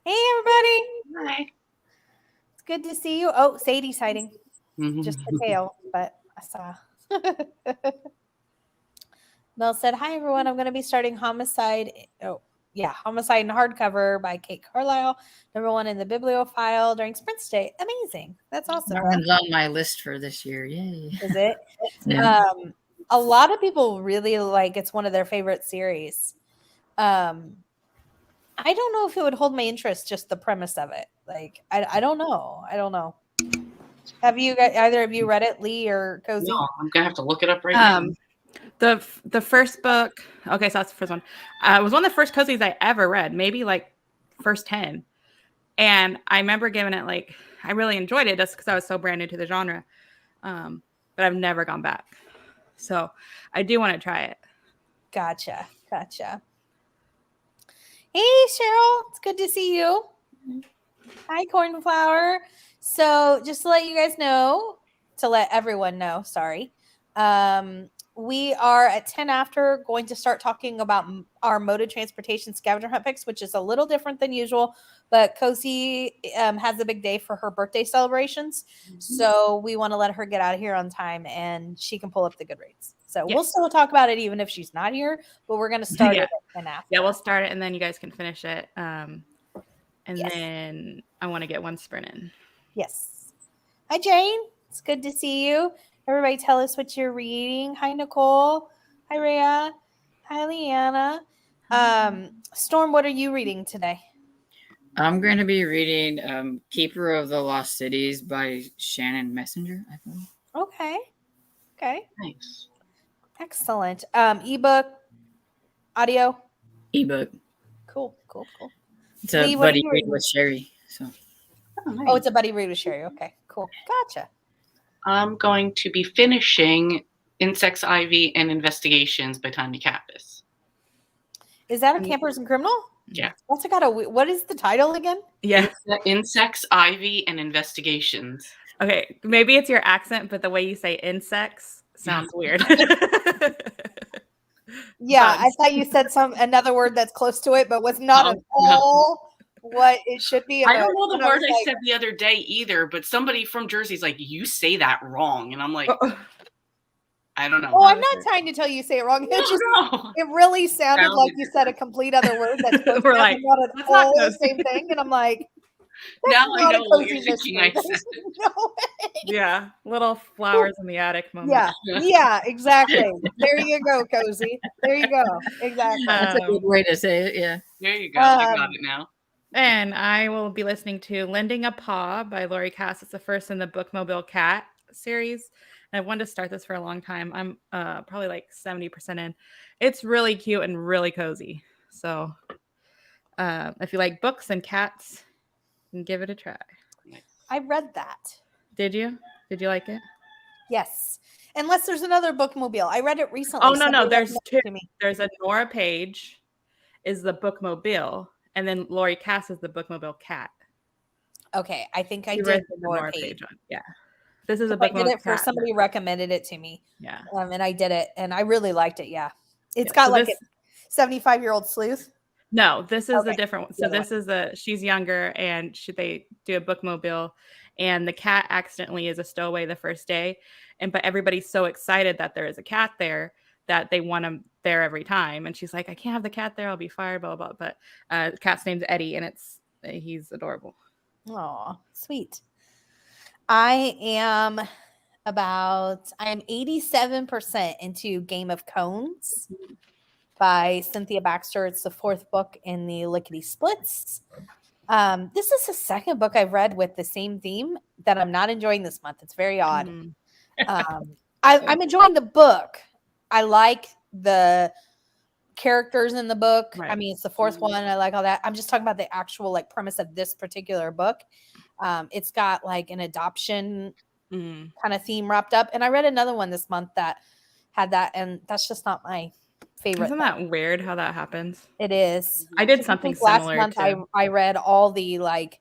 Hey, everybody. Hi. It's good to see you. Oh, Sadie's hiding. Just the tail, but I saw. Mel said, hi, everyone. I'm going to be starting Homicide. Oh, yeah. Homicide in hardcover by Kate Carlisle. #1 in the bibliophile during Sprint Day. Amazing. That's awesome. That one's on my list for this year. Yay. Is it? Yeah. A lot of people really like it's one of their favorite series. I don't know if it would hold my interest, just the premise of it. Like, I don't know. I don't know. Have you guys, either of you read it, Lee or Cozy? No, I'm gonna have to look it up right now. The first book. Okay, so that's the first one. It was one of the first cozies I ever read. Maybe like first 10, and I remember giving it like I really enjoyed it just because I was so brand new to the genre. But I've never gone back, so I do want to try it. Gotcha. Hey, Cheryl, it's good to see you. Hi, Cornflower. So just to let you guys know, to let everyone know, sorry, we are at 10 after going to start talking about our mode of transportation scavenger hunt picks, which is a little different than usual, but Cozy has a big day for her birthday celebrations. So we want to let her get out of here on time and she can pull up the Goodreads. So we'll still talk about it even if she's not here, but we're going to start it at 10 after. Yeah, we'll start it and then you guys can finish it. And then I want to get one sprint in. Yes. Hi, Jane. It's good to see you. Everybody tell us what you're reading. Hi, Nicole. Hi, Rhea. Hi, Leanna. Storm, what are you reading today? I'm going to be reading Keeper of the Lost Cities by Shannon Messenger, I believe. Okay. Nice. Excellent. Ebook, audio? Ebook. Cool. It's a buddy read with Sherry. So. Oh, it's a buddy read with Sherry. Okay, cool. Gotcha. I'm going to be finishing Insects, Ivy, and Investigations by Tanya Kappas. Is that a Campers and Criminal? Yeah. That's what is the title again? Yeah. Insects, Ivy, and Investigations. Okay, maybe it's your accent, but the way you say insects sounds weird. Yeah, I thought you said another word that's close to it, but was not at all what it should be. I don't know the word I said the other day either, but somebody from Jersey's like, you say that wrong. And I'm like, I don't know. Oh, I'm not trying to tell you say it wrong. It really sounded like you said a complete other word that's close We're like, not at all the same thing. And I'm like, now I know what you're thinking I said. No way. Yeah, little flowers in the attic moment. Yeah, exactly. There you go, Cozy. There you go. Exactly. That's a good way to say it, yeah. There you go. I got it now. And I will be listening to Lending a Paw by Lori Cass. It's the first in the Bookmobile Cat series. And I've wanted to start this for a long time. I'm probably like 70% in. It's really cute and really cozy. So if you like books and cats, give it a try. I read that. Did you? Did you like it? Yes. Unless there's another Bookmobile. I read it recently. Oh, no. There's two. There's a Nora Page is the Bookmobile. And then Lori Cass is the Bookmobile Cat. Okay. I think I did the Nora Page one. Yeah. This is a book. I did it for somebody recommended it to me. Yeah. And I did it and I really liked it. Yeah. It's got like a 75-year-old sleuth. No, this is a different one. So this is she's younger and they do a bookmobile and the cat accidentally is a stowaway the first day. But everybody's so excited that there is a cat there that they want him there every time. And she's like, I can't have the cat there. I'll be fired, blah, blah, blah. But the cat's name's Eddie and he's adorable. Oh, sweet. I am 87% into Game of Cones by Cynthia Baxter. It's the 4th book in the Lickety Splits. This is the 2nd book I've read with the same theme that I'm not enjoying this month. It's very odd. I'm enjoying the book. I like the characters in the book. Right. I mean, it's the 4th one. I like all that. I'm just talking about the actual like premise of this particular book. It's got like an adoption kind of theme wrapped up. And I read another one this month that had that, and that's just not my favorite. Isn't that weird how that happens? It is. I did something similar. Last month I read all the like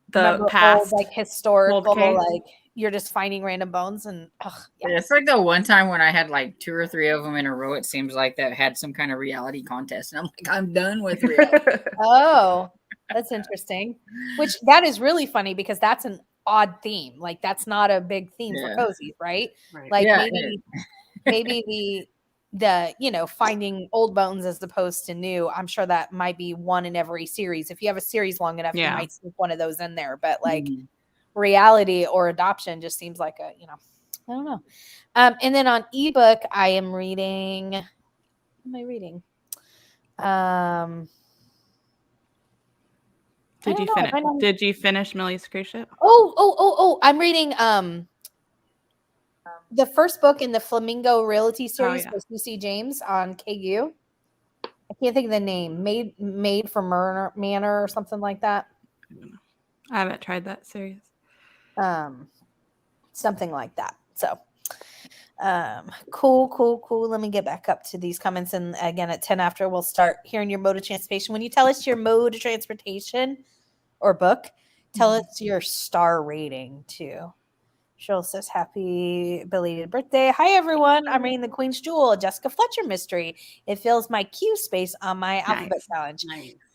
the past old, like historical like you're just finding random bones and it's like the one time when I had like 2 or 3 of them in a row. It seems like that had some kind of reality contest, and I'm like, I'm done with reality. That's interesting. Which that is really funny because that's an odd theme. Like that's not a big theme for Yeah. cozies, right? Right. Like Yeah, maybe the finding old bones as opposed to new. I'm sure that might be one in every series. If you have a series long enough, you Yeah. might sneak one of those in there. But like Mhm. reality or adoption just seems like I don't know. And then on ebook, I am reading. What am I reading? I Did don't you know. I finish? might not- Did you finish Millie's cruise ship? Oh! I'm reading the first book in the Flamingo Realty series yeah. by CC James on KU. I can't think of the name. Made for Manor or something like that. I haven't tried that series. Something like that. So cool. Let me get back up to these comments, and again at 10 after we'll start hearing your mode of transportation. When you tell us your mode of transportation or book, tell us your star rating too. Cheryl says, happy belated birthday. Hi, everyone. I'm reading The Queen's Jewel, a Jessica Fletcher mystery. It fills my Q space on my alphabet challenge.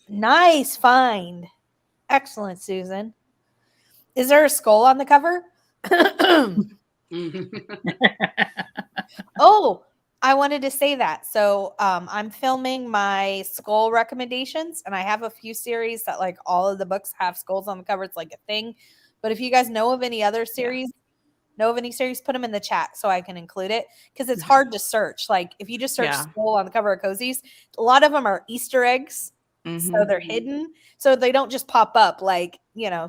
Nice find. Excellent, Susan. Is there a skull on the cover? Oh, I wanted to say that. So I'm filming my skull recommendations, and I have a few series that like all of the books have skulls on the cover. It's like a thing. But if you guys know of any other series, put them in the chat so I can include it because it's hard to search. Like if you just search skull on the cover of cozies, a lot of them are Easter eggs. So they're hidden. So they don't just pop up like,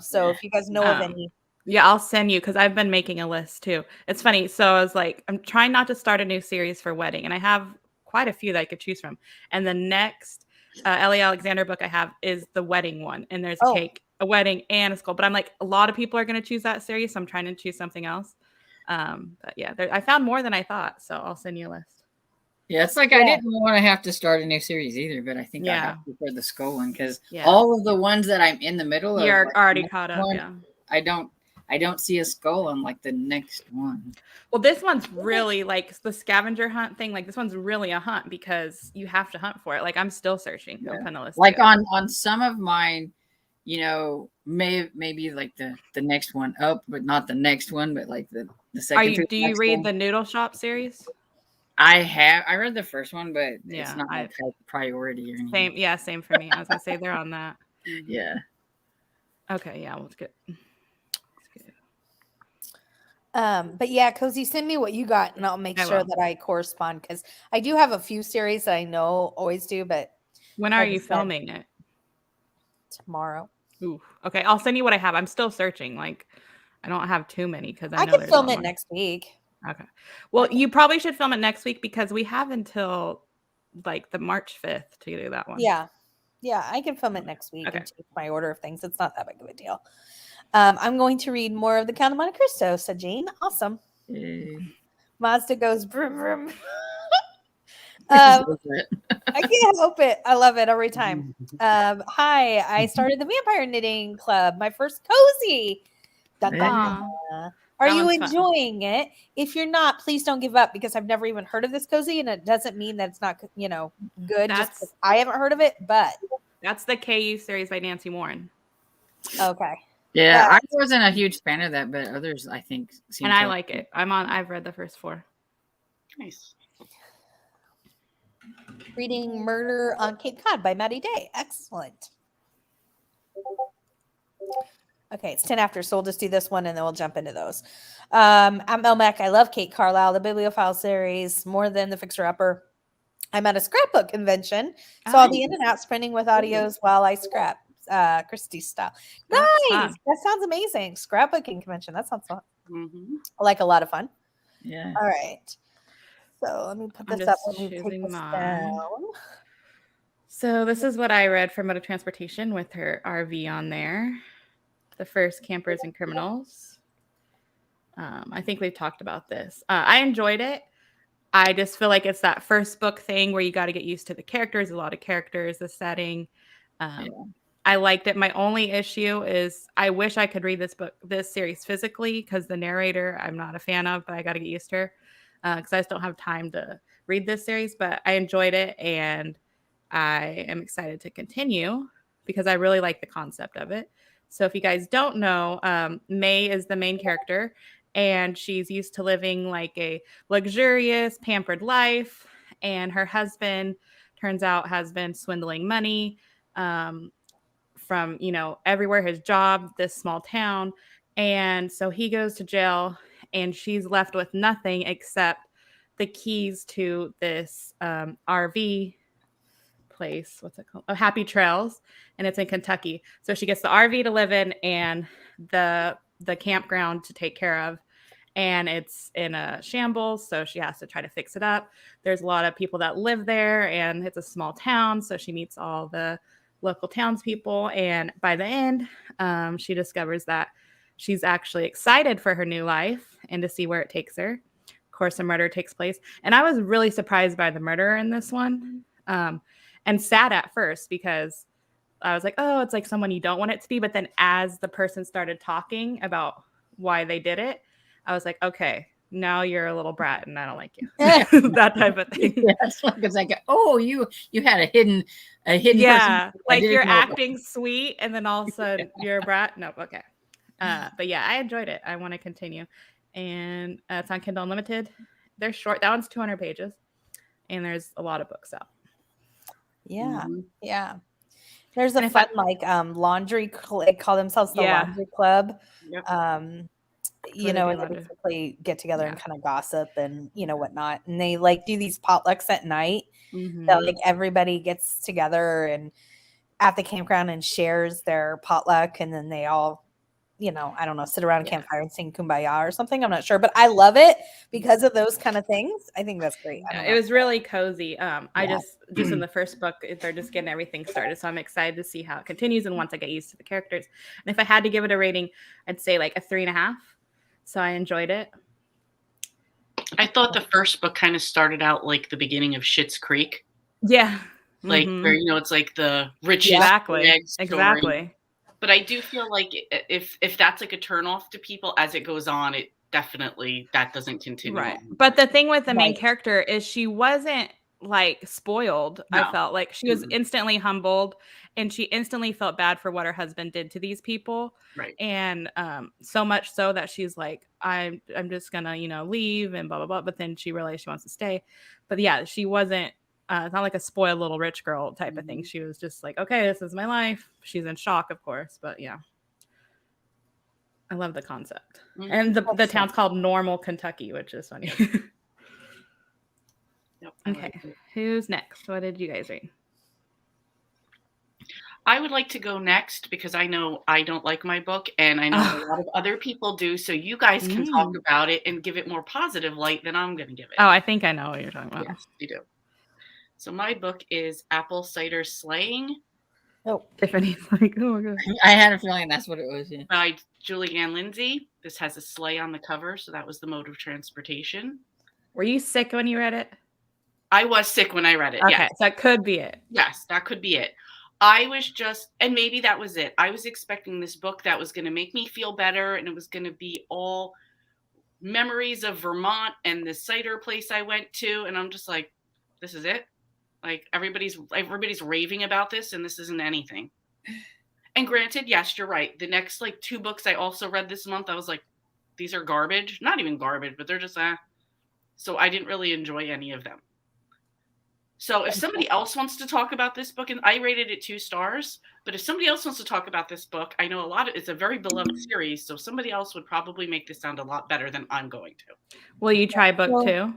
so if you guys know of any. Yeah, I'll send you because I've been making a list too. It's funny. So I was like, I'm trying not to start a new series for wedding, and I have quite a few that I could choose from. And the next Ellie Alexander book I have is the wedding one, and there's a cake, a wedding, and a skull. But I'm like, a lot of people are going to choose that series, so I'm trying to choose something else. But yeah, I found more than I thought, so I'll send you a list. Yeah, it's like I didn't want to have to start a new series either, but I think I have to for the skull one because all of the ones that I'm in the middle of, you're already caught up. I don't see a skull on like the next one. Well, this one's really like the scavenger hunt thing. Like this one's really a hunt because you have to hunt for it. Like I'm still searching. Yeah. I'm putting a list like together. on some of mine, maybe like the next one up, but not the next one, but like the second. Do you read the Noodle Shop series? I read the first one, but it's not my priority or anything. Same for me. I was gonna say they're on that. Yeah. Okay, yeah, well, it's good. But yeah, Cozy, send me what you got and I'll make sure that I correspond because I do have a few series that I know always do, but when are you filming it? Tomorrow. Ooh, okay, I'll send you what I have. I'm still searching. Like, I don't have too many because I know can film it next week. Okay. Well, you probably should film it next week because we have until like the March 5th to do that one. Yeah, I can film it next week and change my order of things. It's not that big of a deal. I'm going to read more of the Count of Monte Cristo, said Jane. Awesome. Mazda goes vroom, vroom. I can't help it. I love it every time. Hi, I started the Vampire Knitting Club, my first cozy. Are you enjoying it? If you're not, please don't give up because I've never even heard of this cozy, and it doesn't mean that it's not, good. Just I haven't heard of it, but that's the KU series by Nancy Warren. Okay. Yeah, I wasn't a huge fan of that, but others I think seem and I like it. I've read the first 4. Nice. Reading Murder on Cape Cod by Maddie Day. Excellent. Okay, it's 10 after, so we'll just do this one and then we'll jump into those. I'm Melmac. I love Kate Carlisle, the Bibliophile series, more than the Fixer Upper. I'm at a scrapbook convention, so I'll be in and out sprinting with audios while I scrap. Christy style. Nice. That sounds amazing. Scrapbooking convention. That sounds fun. Like a lot of fun. Yeah. All right. So let me put this up. Let me take this down. So this is what I read for Mode of Transportation with her RV on there. The First Campers and Criminals. I think we've talked about this. I enjoyed it. I just feel like it's that first book thing where you got to get used to the characters, a lot of characters, the setting. I liked it. My only issue is I wish I could read this series physically because the narrator I'm not a fan of, but I got to get used to her because I just don't have time to read this series. But I enjoyed it and I am excited to continue because I really like the concept of it. So if you guys don't know, May is the main character, and she's used to living like a luxurious, pampered life. And her husband, turns out, has been swindling money from, everywhere, his job, this small town. And so he goes to jail, and she's left with nothing except the keys to this RV place. What's it called? Oh, Happy Trails. And it's in Kentucky. So she gets the RV to live in and the campground to take care of. And it's in a shambles, so she has to try to fix it up. There's a lot of people that live there, and it's a small town, so she meets all the local townspeople. And by the end, she discovers that she's actually excited for her new life and to see where it takes her. Of course, a murder takes place. And I was really surprised by the murderer in this one, and sad at first, because I was like, oh, it's like someone you don't want it to be. But then as the person started talking about why they did it, I was like, okay, now you're a little brat and I don't like you. That type of thing. Yeah, it's like, oh, you had a hidden yeah, person. Like you're acting sweet and then all of a sudden you're a brat. Nope. Okay. But yeah, I enjoyed it. I want to continue. And it's on Kindle Unlimited. They're short. That one's 200 pages. And there's a lot of books out. Yeah. Mm-hmm. Yeah. There's a fun laundry, they call themselves the Laundry Club. Yep. And they basically get together and kind of gossip and whatnot. And they do these potlucks at night. Mm-hmm. So everybody gets together and at the campground and shares their potluck, and then they all I don't know, sit around a campfire and sing Kumbaya or something. I'm not sure, but I love it because of those kind of things. I think that's great. It was really cozy. I just in the first book, they're just getting everything started. So I'm excited to see how it continues. And once I get used to the characters, and if I had to give it a rating, I'd say like a 3.5. So I enjoyed it. I thought the first book kind of started out like the beginning of Schitt's Creek. Yeah. Like where, it's like the richest. Exactly. But I do feel like if that's like a turnoff to people as it goes on, it definitely, that doesn't continue. Right. But the thing with the main character is she wasn't like spoiled. No. I felt like she was instantly humbled, and she instantly felt bad for what her husband did to these people. Right. And so much so that she's like, I'm just gonna, leave and blah, blah, blah. But then she realized she wants to stay. But yeah, she wasn't. It's not like a spoiled little rich girl type of thing. She was just like, okay, this is my life. She's in shock, of course, but yeah. I love the concept. Mm-hmm. And the town's called Normal, Kentucky, which is funny. Yep, okay, who's next? What did you guys read? I would like to go next because I know I don't like my book, and I know a lot of other people do. So you guys can talk about it and give it more positive light than I'm going to give it. Oh, I think I know what you're talking about. Yes, you do. So my book is Apple Cider Slaying. Oh, Tiffany's like, oh my God. I had a feeling that's what it was. Yeah. By Julie Ann Lindsay. This has a sleigh on the cover, so that was the mode of transportation. Were you sick when you read it? I was sick when I read it. Okay, yes. So that could be it. Yes, that could be it. I was just, and maybe that was it. I was expecting this book that was going to make me feel better, and it was going to be all memories of Vermont and the cider place I went to, and I'm just like, this is it? Like everybody's raving about this, and this isn't anything. And granted, yes, you're right. The next 2 books I also read this month, I was like, these are garbage. Not even garbage, but they're just So I didn't really enjoy any of them. So if somebody else wants to talk about this book, and I rated it 2 stars, but if somebody else wants to talk about this book, I know it's a very beloved series, so somebody else would probably make this sound a lot better than I'm going to. Will you try book 2?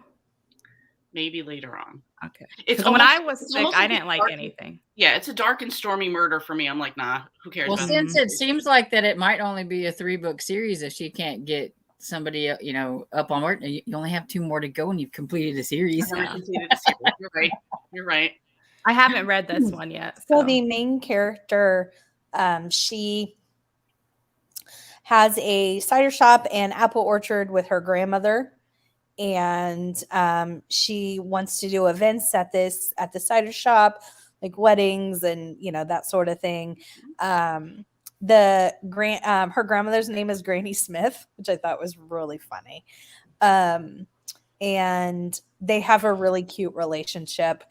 Maybe later on. Okay. When I was sick, I didn't like anything. Yeah, it's a dark and stormy murder for me. I'm like, nah, who cares? Well, since it seems like that it might only be a 3-book series if she can't get somebody, up on work, you only have 2 more to go and you've completed a series. You're right. I haven't read this one yet. So the main character, she has a cider shop and apple orchard with her grandmother. And she wants to do events at the cider shop, like weddings and that sort of thing. Her grandmother's name is Granny Smith, which I thought was really funny. and they have a really cute relationship.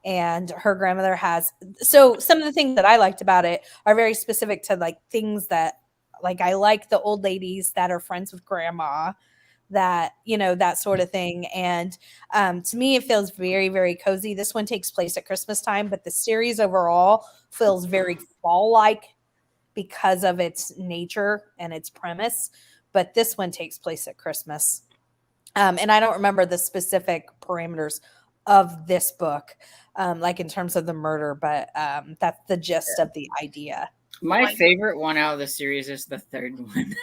And her grandmother has, so some of the things that I liked about it are very specific to like things that, like, I like the old ladies that are friends with grandma, that, you know, that sort of thing. And to me, it feels very, very cozy. This one takes place at Christmas time, but the series overall feels very fall-like because of its nature and its premise. But this one takes place at Christmas. And I don't remember the specific parameters of this book, like in terms of the murder, but that's the gist of the idea. My favorite one out of the series is the third one.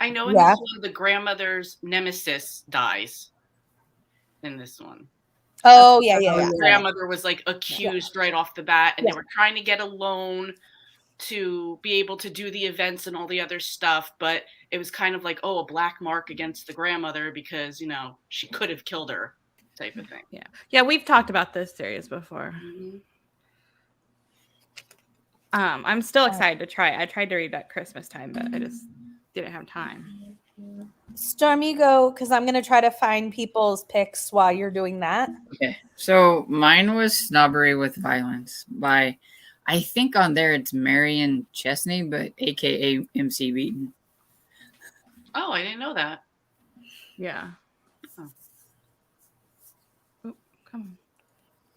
I know in this one, the grandmother's nemesis dies in this one. Oh, yeah. The grandmother was like accused right off the bat, and they were trying to get a loan to be able to do the events and all the other stuff, but it was kind of like, oh, a black mark against the grandmother because, you know, she could have killed her type of thing. Yeah, we've talked about this series before. Mm-hmm. I'm still excited to try it. I tried to read at Christmas time, but I just didn't have time. Storm, you go, because I'm going to try to find people's picks while you're doing that. Okay, so mine was Snobbery with Violence by, I think on there it's Marion Chesney, but AKA MC Beaton. Oh, I didn't know that. Yeah. Oh, come on.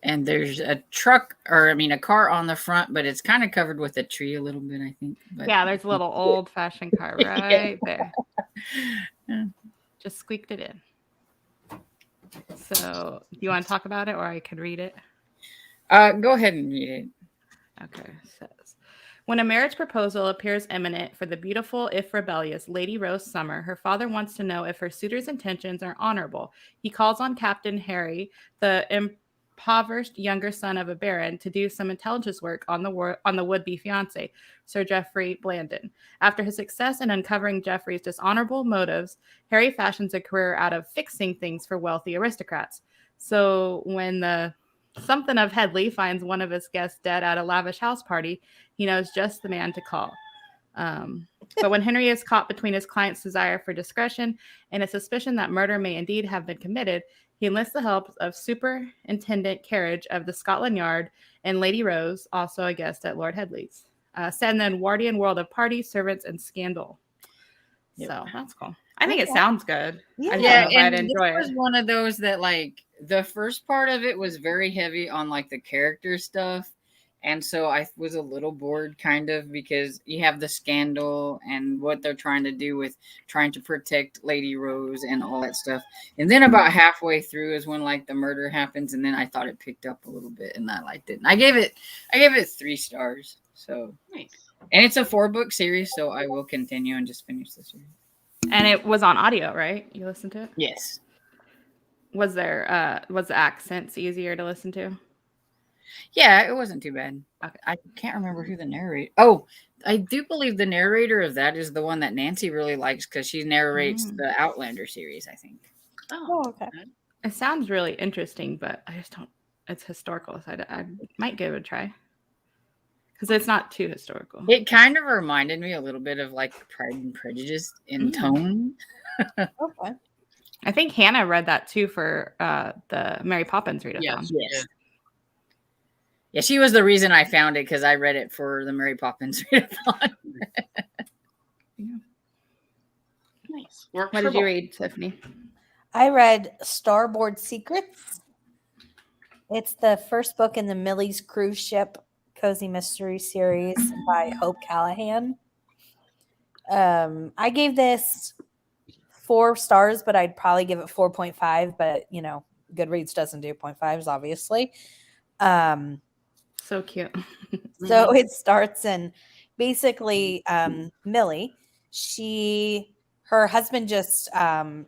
And there's a truck, or I mean a car on the front, but it's kind of covered with a tree a little bit, I think. But yeah, there's a little old-fashioned car right there. Yeah. Just squeaked it in. So, do you want to talk about it, or I could read it? Go ahead and read it. Okay. It says, when a marriage proposal appears imminent for the beautiful, if rebellious, Lady Rose Summer, her father wants to know if her suitor's intentions are honorable. He calls on Captain Harry, the impoverished younger son of a baron, to do some intelligence work on the would-be fiancé, Sir Geoffrey Blandon. After his success in uncovering Geoffrey's dishonorable motives, Harry fashions a career out of fixing things for wealthy aristocrats. So when the something of Headley finds one of his guests dead at a lavish house party, he knows just the man to call. But when Henry is caught between his client's desire for discretion and a suspicion that murder may indeed have been committed, he enlists the help of Superintendent Carriage of the Scotland Yard and Lady Rose, also a guest at Lord Headley's. Set in the Edwardian world of parties, servants, and scandal. Yep. So that's cool. I think it sounds good. Yeah, and this was one of those that, like, the first part of it was very heavy on, like, the character stuff. And so I was a little bored, kind of, because you have the scandal and what they're trying to do with trying to protect Lady Rose and all that stuff. And then about halfway through is when, like, the murder happens. And then I thought it picked up a little bit, and I liked it. And I gave it 3 stars. So nice. And it's a 4-book series, so I will continue and just finish the series. And it was on audio, right? You listened to it? Yes. Was the accents easier to listen to? Yeah, it wasn't too bad. Okay. I can't remember who the narrator. Oh, I do believe the narrator of that is the one that Nancy really likes because she narrates the Outlander series, I think. Oh, okay. It sounds really interesting, but I just don't. It's historical, so I might give it a try. Because it's not too historical. It kind of reminded me a little bit of like Pride and Prejudice in tone. Okay. I think Hannah read that too for the Mary Poppins readathon. Yes. Yeah, she was the reason I found it because I read it for the Mary Poppins readathon. Nice. What did you read, Tiffany? I read Starboard Secrets. It's the first book in the Millie's Cruise Ship Cozy Mystery Series by Hope Callahan. I gave this 4 stars, but I'd probably give it 4.5. But, you know, Goodreads doesn't do 0.5s, obviously. So cute. So it starts in basically Millie. Her husband just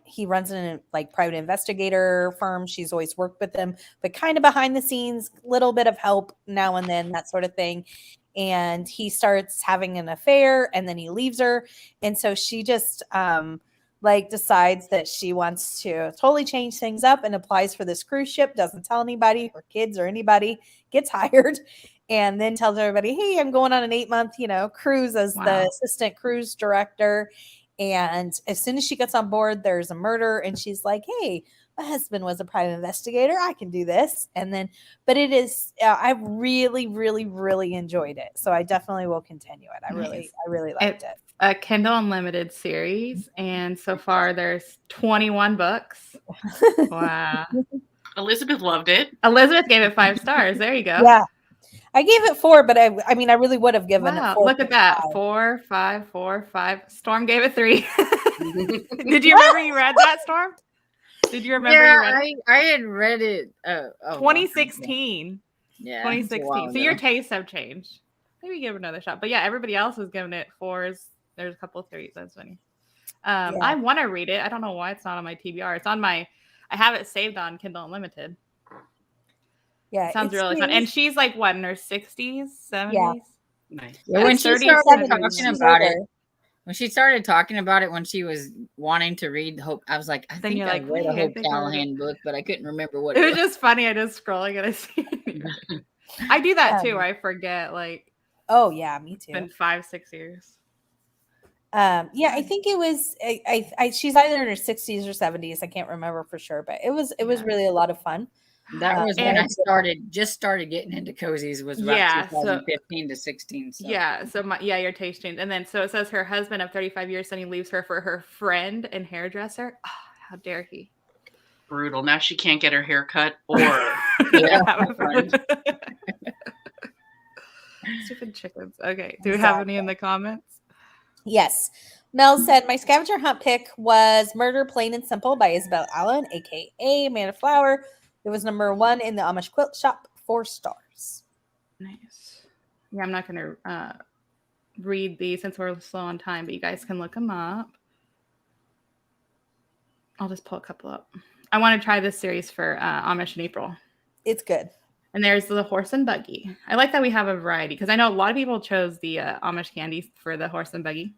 he runs a like private investigator firm. She's always worked with him, but kind of behind the scenes, little bit of help now and then, that sort of thing. And he starts having an affair, and then he leaves her, and so she just like decides that she wants to totally change things up and applies for this cruise ship. Doesn't tell anybody, her kids or anybody. Gets hired, and then tells everybody, "Hey, I'm going on an 8-month, cruise as the assistant cruise director." And as soon as she gets on board, there's a murder, and she's like, hey, my husband was a private investigator. I can do this. And then, but it is, I really, really, really enjoyed it. So I definitely will continue it. I really liked it. A Kindle Unlimited series. And so far there's 21 books. Wow. Elizabeth loved it. Elizabeth gave it 5 stars. There you go. Yeah. I gave it 4, but I mean, I really would have given it 4. Look at that. 4, 5, 4, 5. Storm gave it 3. Did you remember you read that, Storm? Did you remember you read it? I had read it 2016. Yeah. 2016. So your tastes have changed. Maybe give it another shot. But yeah, everybody else was giving it 4s. There's a couple of 3s. That's funny. I want to read it. I don't know why it's not on my TBR. It's on I have it saved on Kindle Unlimited. Yeah, it sounds really fun. And she's like what, in her 60s, 70s? Yeah. Nice. Yeah, when she started talking about it, when she was wanting to read Hope, I was like, I think I read a Hope Callahan book, but I couldn't remember what it was. It was just funny. I just scrolling and I see it. I do that too. I forget, like, oh yeah, me too. It's been 5-6 years. Yeah, I think it was. She's either in her 60s or 70s. I can't remember for sure, but it was really a lot a fun. That was when I started getting into cozies. Was about 2015 to 16. So. Yeah, so your taste changed, and then so it says her husband of 35 years, then he leaves her for her friend and hairdresser. Oh, how dare he! Brutal. Now she can't get her hair cut or have a friend. Stupid chickens. Okay, do we have any in the comments? Yes. Mel said, my scavenger hunt pick was Murder Plain and Simple by Isabel Allen, a.k.a. Amanda Flower. It was number 1 in the Amish Quilt Shop, 4 stars. Nice. Yeah, I'm not going to read these since we're slow on time, but you guys can look them up. I'll just pull a couple up. I want to try this series for Amish in April. It's good. And there's the horse and buggy. I like that we have a variety because I know a lot of people chose the Amish candy for the horse and buggy.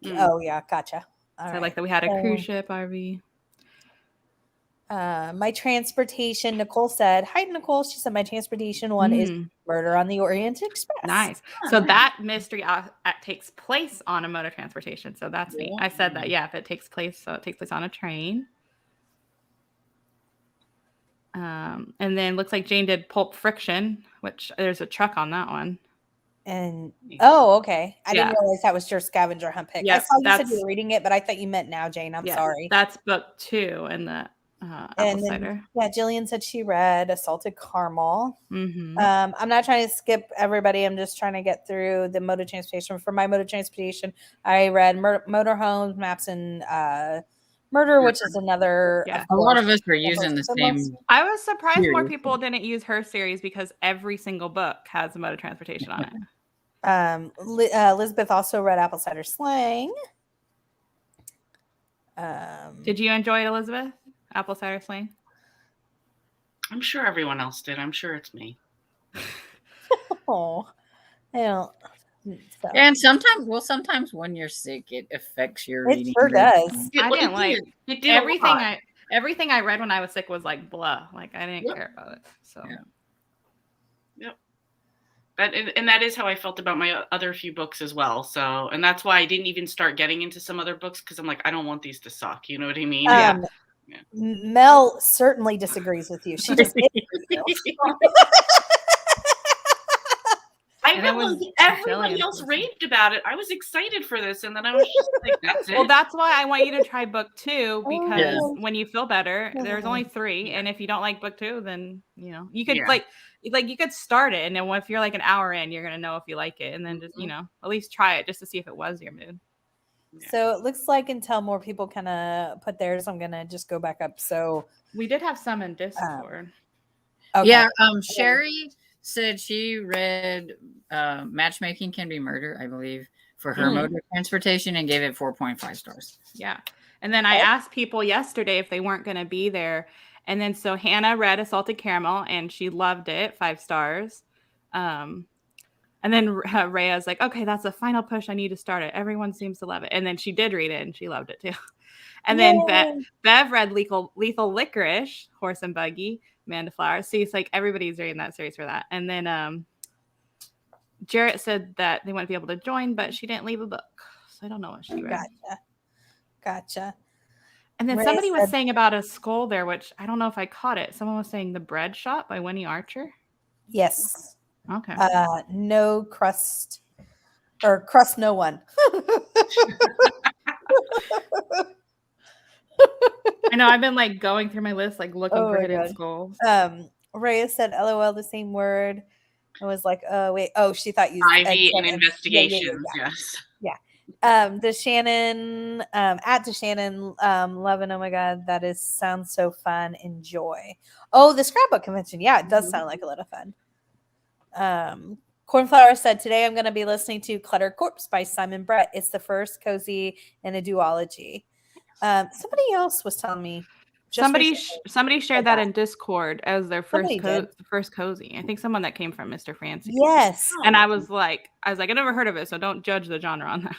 Oh, yeah. Gotcha. I like that we had a cruise ship RV. My transportation, Nicole said, hi, Nicole. She said, my transportation one is Murder on the Orient Express. Nice. So that mystery takes place on a motor transportation. So that's neat. I said that. Yeah, if it takes place, so it takes place on a train. And then looks like Jane did Pulp Friction, which there's a truck on that one. And okay. I didn't realize that was your scavenger hunt pick. I saw you said you were reading it, but I thought you meant now, Jane. I'm sorry. That's book 2 in the apple cider. Yeah, Jillian said she read Assaulted Caramel. Mm-hmm. I'm not trying to skip everybody. I'm just trying to get through the motor transportation. For my motor transportation, I read Motorhomes, Maps, and Murder, which is another. Yeah. A lot of us were using the same. I was surprised more people didn't use her series because every single book has a motor transportation on it. Elizabeth also read Apple Cider Slang. Did you enjoy it, Elizabeth? Apple Cider Slang? I'm sure everyone else did. I'm sure it's me. Oh, I don't. So. And sometimes when you're sick, it affects your reading. It sure does. I didn't like it. Everything I read when I was sick was like blah. Like I didn't care about it. So. Yep. And that is how I felt about my other few books as well. So, and that's why I didn't even start getting into some other books because I'm like, I don't want these to suck. You know what I mean? Yeah. Mel certainly disagrees with you. She just everyone else raved about it. I was excited for this, and then I was just like, that's it. Well, that's why I want you to try book 2 because when you feel better, there's only 3, and if you don't like book 2, then you could like you could start it, and then if you're like an hour in, you're gonna know if you like it, and then just at least try it just to see if it was your mood. So it looks like until more people kind of put theirs, I'm gonna just go back up. So we did have some in Discord. Okay. Yeah, Sherry said she read Matchmaking Can Be Murder, I believe, for her motor transportation and gave it 4.5 stars. Yeah. And then I asked people yesterday if they weren't going to be there. And then so Hannah read Assaulted Caramel and she loved it, 5 stars. And then Rhea's like, okay, that's the final push. I need to start it. Everyone seems to love it. And then she did read it and she loved it too. And then Bev read Lethal Licorice, Horse and Buggy, Amanda Flower. See, it's like everybody's reading that series for that. And then Jarrett said that they wouldn't be able to join, but she didn't leave a book. So I don't know what she read. Gotcha. Gotcha. And then Ray somebody was said- saying about a skull there, which I don't know if I caught it. Someone was saying The Bread Shop by Winnie Archer. Yes. Okay. No crust or crust no one. I know I've been like going through my list, like looking Oh for my hidden God. skulls. Raya said LOL the same word. I was like, oh wait, she thought you Ivy said and investigations, yes. The Shannon at the Shannon loving, oh my God, that is sounds so fun. Enjoy. Oh, the scrapbook convention. Yeah, it does sound like a lot of fun. Cornflower said today I'm gonna be listening to Clutter Corpse by Simon Brett. It's the first cozy in a duology. Somebody else was telling me Somebody shared that in Discord as their first Somebody cozy. I think someone that came from Mr. Fancy. Yes. And I was like, I never heard of it, so don't judge the genre on that.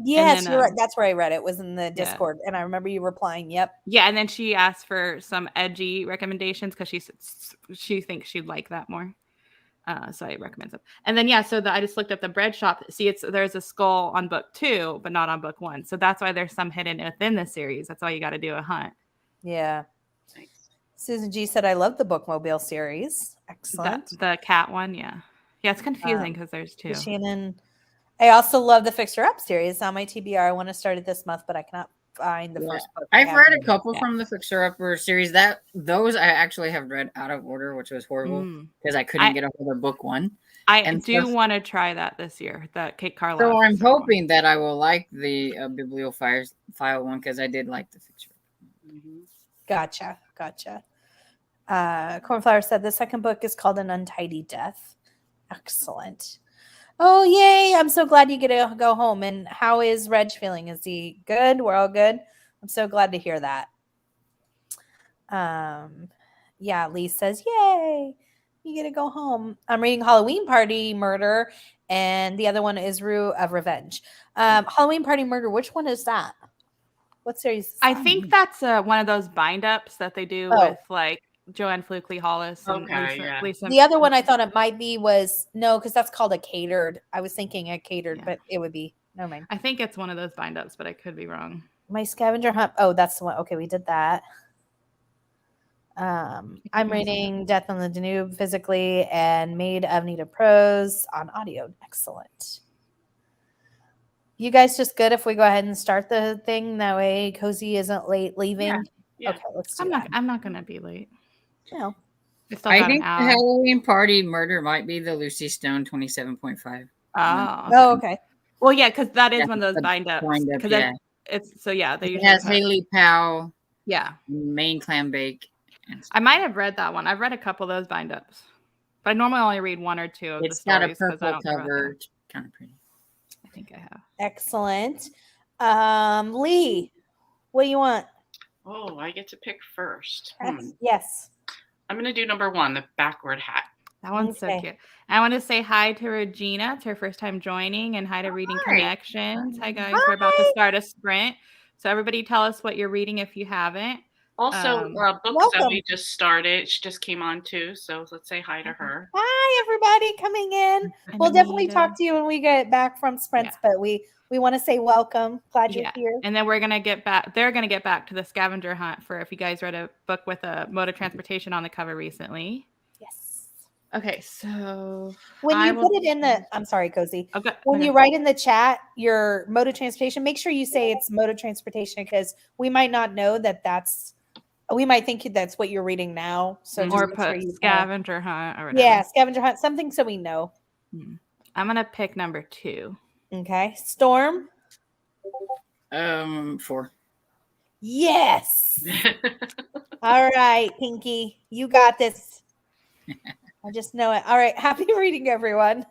Yes, you're right. That's where I read it. Was in the Discord, and I remember you replying. Yep. Yeah, and then she asked for some edgy recommendations because she thinks she'd like that more. So I recommend them. And then I just looked up The Bread Shop. See, there's a skull on book 2, but not on book 1. So that's why there's some hidden within the series. That's why you got to do a hunt. Yeah. Thanks. Susan G said, I love the Bookmobile series. Excellent. The cat one, yeah. Yeah, it's confusing because there's 2. Shannon. I also love the Fixer Up series on my TBR. I want to start it this month, but I cannot find the first book. I've read a couple from the Fixer Upper series. Those I actually have read out of order, which was horrible because I couldn't get a hold of book 1. I do want to try that this year, that Kate Carlisle. So I'm hoping that I will like the Bibliophile one because I did like the Fixer. Gotcha. Cornflower said the second book is called An Untidy Death. Excellent. Oh, yay. I'm so glad you get to go home. And how is Reg feeling? Is he good? We're all good. I'm so glad to hear that. Yeah, Lee says, yay. You get to go home. I'm reading Halloween Party Murder, and the other one is Rue of Revenge. Halloween Party Murder, which one is that? What series? I think that's one of those bind ups that they do with like Joanne Flukeley Hollis and Lisa. The other one I thought it might be was because that's called a catered. I was thinking a catered, but it would be never mind. I think it's one of those bind ups, but I could be wrong. My Scavenger Hunt. Oh, that's the one. Okay, we did that. I'm reading Death on the Danube physically and Maid of Nita Prose on audio. Excellent. You guys just good if we go ahead and start the thing? That way Cozy isn't late leaving. Yeah. Okay, let's do that. I'm not gonna be late. No. I think the Halloween Party Murder might be the Lucy Stone 27.5. Oh, okay. Well, yeah, because that is one of those bind ups. Yeah. It has Haley Powell. Yeah. Main clam bake. I might have read that one. I've read a couple of those bind ups, but I normally only read 1 or 2 of the stories. It's got a purple cover. It's kind of pretty. I think I have. Excellent. Lee, what do you want? Oh, I get to pick first. Yes. I'm going to do number 1, the backward hat. That one's so cute. I want to say hi to Regina. It's her first time joining, and hi to Reading Connections. Hi, guys. We're about to start a sprint. So everybody tell us what you're reading if you haven't. Also, Book Zoe just started. She just came on too. So let's say hi to her. Hi, everybody coming in. We'll definitely talk to you when we get back from sprints, but we want to say welcome. Glad you're here. And then we're going to get back. They're going to get back to the Scavenger Hunt for if you guys read a book with a mode of transportation on the cover recently. Yes. Okay, so when you put it in the, I'm sorry, Cozy. Okay. When you write in the chat your mode of transportation, make sure you say it's mode of transportation because we might not know that's. We might think that's what you're reading now. So or put Scavenger Hunt or whatever. Yeah, Scavenger Hunt, something so we know. I'm gonna pick number 2. Okay. Storm. 4. Yes. All right, Pinky. You got this. I just know it. All right. Happy reading, everyone.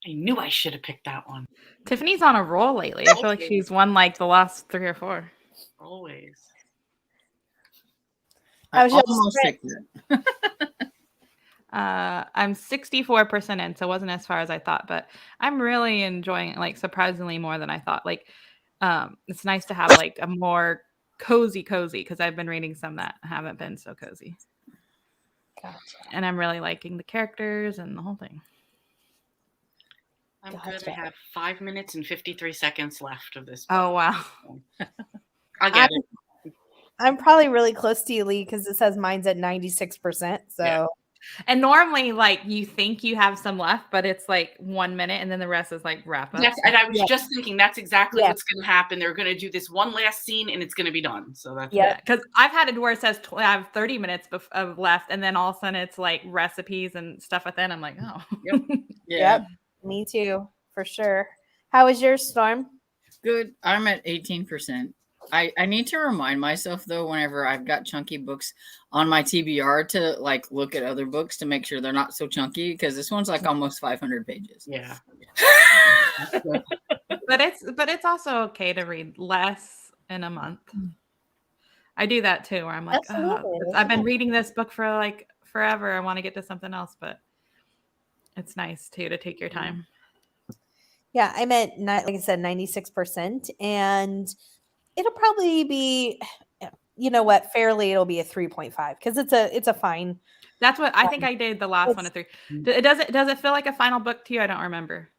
I knew I should have picked that one. Tiffany's on a roll lately. I feel like she's won like the last 3 or 4. Always. I almost picked it. I'm 64% in, so it wasn't as far as I thought, but I'm really enjoying it, like surprisingly more than I thought. Like, it's nice to have like a more cozy, because I've been reading some that haven't been so cozy. Gotcha. And I'm really liking the characters and the whole thing. I'm good. I have 5 minutes and 53 seconds left of this book. Oh, wow. I get it. I'm probably really close to you, Lee, because it says mine's at 96%. So, Yeah. And normally, like, you think you have some left, but it's like 1 minute, and then the rest is like wrap up. And I was just thinking that's exactly what's going to happen. They're going to do this one last scene, and it's going to be done. So that's because I've had it where it says I have 30 minutes of left, and then all of a sudden it's like recipes and stuff within. I'm like, oh, Yep. Me too, for sure. How was yours, Storm? Good. I'm at 18%. I need to remind myself though, whenever I've got chunky books on my TBR, to like look at other books to make sure they're not so chunky, because this one's like almost 500 pages. Yeah. but it's also okay to read less in a month. I do that too, where I'm like, I've been reading this book for like forever. I want to get to something else, but it's nice too to take your time. Yeah, I'm at, like I said, 96%, and it'll probably be, you know what, fairly it'll be a 3.5 because it's a fine. That's what I think I did the last one at 3. Does it feel like a final book to you? I don't remember.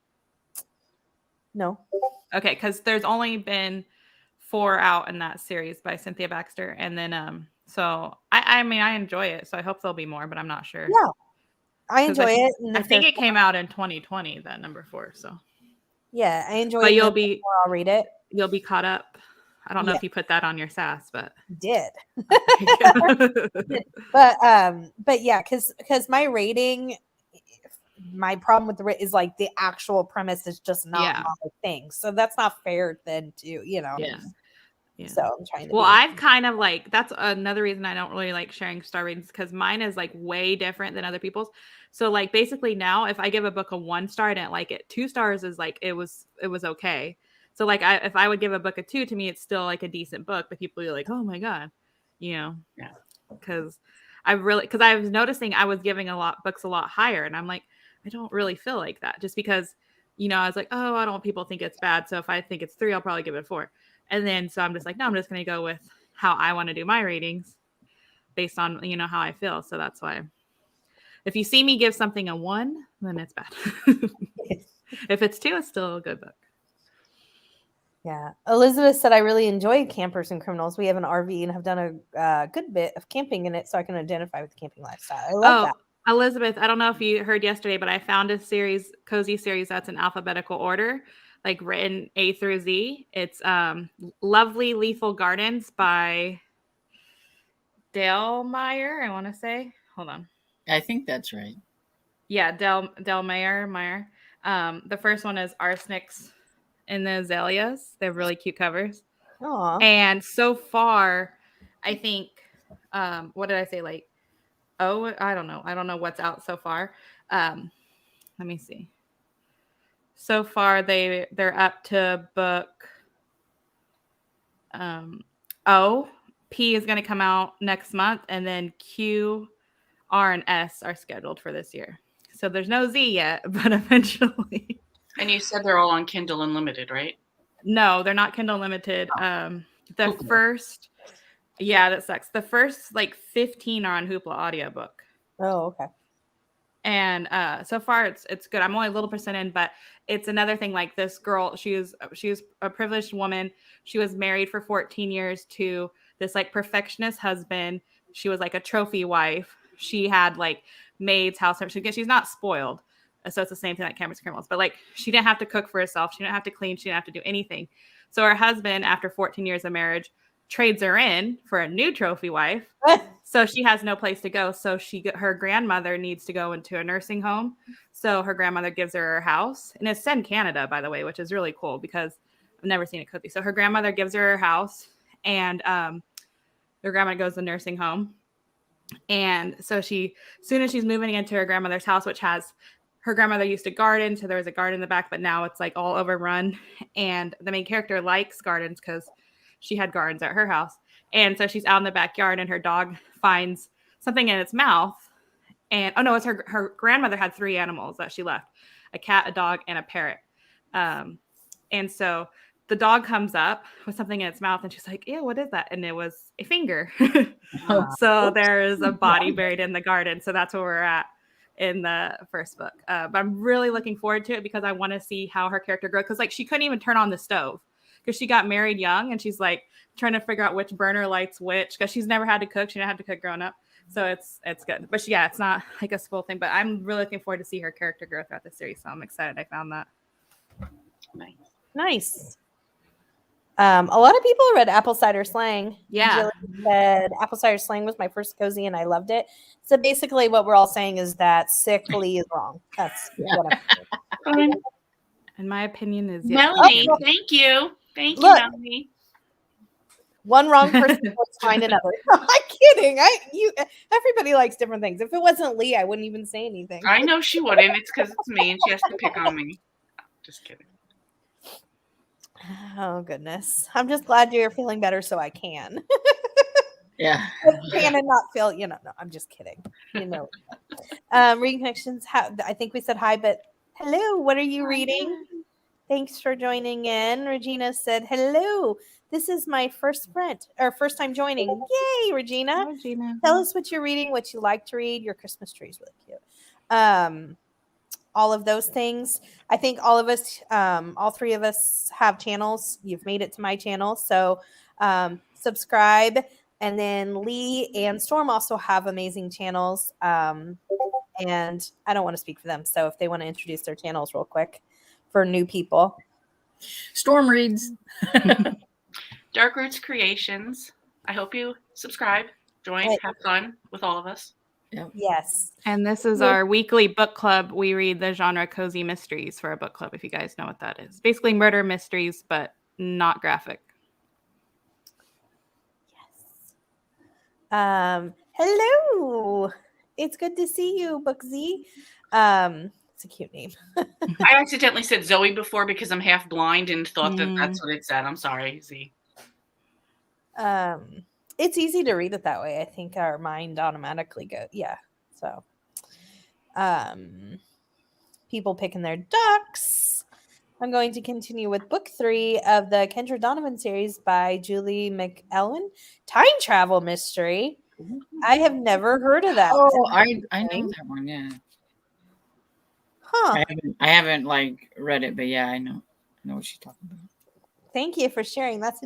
No. Okay, because there's only been 4 out in that series by Cynthia Baxter, and then so I mean I enjoy it, so I hope there'll be more, but I'm not sure. Yeah, I enjoy it. And I think it came out in 2020, that number 4. So yeah, I enjoy but it. I'll read it. You'll be caught up. I don't know if you put that on your SAS, but did. but yeah, because my rating, my problem with the is like the actual premise is just not my thing, so that's not fair then to Yeah. So I'm trying to. Well, I've kind of like, that's another reason I don't really like sharing star ratings, because mine is like way different than other people's. So like basically now, if I give a book a 1 star, I didn't like it. 2 stars is like it was okay. So like if I would give a book a 2, to me it's still like a decent book, but people are like, oh my god, because I was noticing I was giving books a lot higher, and I'm like, I don't really feel like that, just because I was like, oh, I don't want people to think it's bad, so if I think it's 3, I'll probably give it a 4. And then so I'm just like, no, I'm just going to go with how I want to do my ratings based on how I feel. So that's why if you see me give something a 1, then it's bad. If it's 2, it's still a good book. Yeah. Elizabeth said, I really enjoy Campers and Criminals. We have an RV and have done a good bit of camping in it, so I can identify with the camping lifestyle. I love that. Elizabeth, I don't know if you heard yesterday, but I found a cozy series that's in alphabetical order, like written A through Z. It's Lovely Lethal Gardens by Dale Meyer, I want to say. Hold on. I think that's right. Yeah, Dale Meyer. The first one is Arsenics and the Azaleas. They have really cute covers. Aww. And so far, I think, what did I say? Like, I don't know. I don't know what's out so far. Let me see. So far, they're up to book. P is going to come out next month, and then Q, R, and S are scheduled for this year. So there's no Z yet, but eventually. And you said they're all on Kindle Unlimited, right? No, they're not Kindle Unlimited. The first, that sucks. The first 15 are on Hoopla audiobook. Oh, okay. And so far it's good. I'm only a little percent in, but it's another thing. Like this girl, she was a privileged woman. She was married for 14 years to this perfectionist husband. She was like a trophy wife. She had maids, house servants. She's not spoiled. So it's the same thing like Campers and Criminals. But she didn't have to cook for herself. She didn't have to clean. She didn't have to do anything. So her husband, after 14 years of marriage, trades her in for a new trophy wife. So she has no place to go. So her grandmother needs to go into a nursing home. So her grandmother gives her house. And it's set in Canada, by the way, which is really cool because I've never seen it cozy. So her grandmother gives her house, and her grandma goes to the nursing home. And so as soon as she's moving into her grandmother's house, which has her grandmother used to garden, so there was a garden in the back, but now it's like all overrun. And the main character likes gardens because she had gardens at her house. And so she's out in the backyard and her dog finds something in its mouth. And oh no, it's her grandmother had 3 animals that she left: a cat, a dog, and a parrot. And so the dog comes up with something in its mouth and she's like, ew, what is that? And it was a finger. So there's a body buried in the garden. So that's where we're at in the first book. But I'm really looking forward to it because I want to see how her character grows. Because like she couldn't even turn on the stove because she got married young and she's like trying to figure out which burner lights which because she's never had to cook. She didn't have to cook growing up. So it's good. But yeah, it's not like a spoiled thing. But I'm really looking forward to see her character grow throughout the series. So I'm excited I found that. Nice. A lot of people read Apple Cider Slang. Yeah. Jillian said Apple Cider Slang was my first cozy and I loved it. So basically what we're all saying is that Sickly is wrong. That's what I'm saying. In my opinion is Melanie, thank you. Thank you, Look. Melanie. One wrong person will find another. I'm kidding. Everybody likes different things. If it wasn't Lee, I wouldn't even say anything. I know she wouldn't. It's because it's me and she has to pick on me. Just kidding. Oh goodness. I'm just glad you're feeling better so I can. Yeah. Can and not feel, no, I'm just kidding. Reading Connections. I think we said hi, but hello, what are you reading? Thanks for joining in. Regina said, hello. This is my first time joining. Yay, Regina. Hi, Regina. Tell us what you're reading, what you like to read. Your Christmas tree is really cute. All of those things. I think all of us, all 3 of us have channels. You've made it to my channel. So subscribe. And then Lee and Storm also have amazing channels. And I don't want to speak for them. So if they want to introduce their channels real quick for new people. Storm reads. Dark Roots Creations. I hope you subscribe, join, have fun with all of us. Yep. Yes. And this is our weekly book club. We read the genre cozy mysteries for a book club, if you guys know what that is. Basically murder mysteries, but not graphic. Yes. Hello. It's good to see you, Booksy. It's a cute name. I accidentally said Zoe before because I'm half blind and thought that that's what it said. I'm sorry, Z. It's easy to read it that way. I think our mind automatically goes, yeah. So, people picking their ducks. I'm going to continue with book 3 of the Kendra Donovan series by Julie McElwain, Time Travel Mystery. I have never heard of that. Oh, I know that one. Yeah. Huh. I haven't like read it, but yeah, I know what she's talking about. Thank you for sharing. That's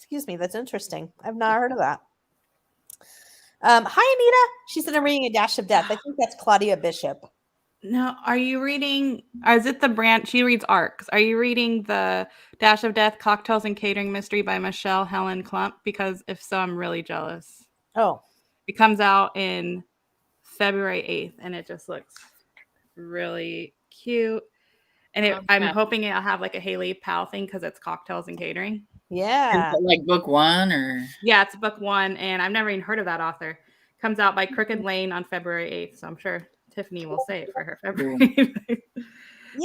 that's interesting. I've not heard of that. Hi, Anita. She said I'm reading A Dash of Death. I think that's Claudia Bishop. No, are you reading? Is it the brand? She reads ARCs. Are you reading the Dash of Death Cocktails and Catering Mystery by Michelle Helen Klump? Because if so, I'm really jealous. Oh, it comes out in February 8th, and it just looks really cute. And I'm hoping it'll have like a Haley Powell thing because it's cocktails and catering. Yeah. Like book 1 or? Yeah, it's book 1, and I've never even heard of that author. Comes out by Crooked Lane on February 8th, so I'm sure Tiffany will say it for her February.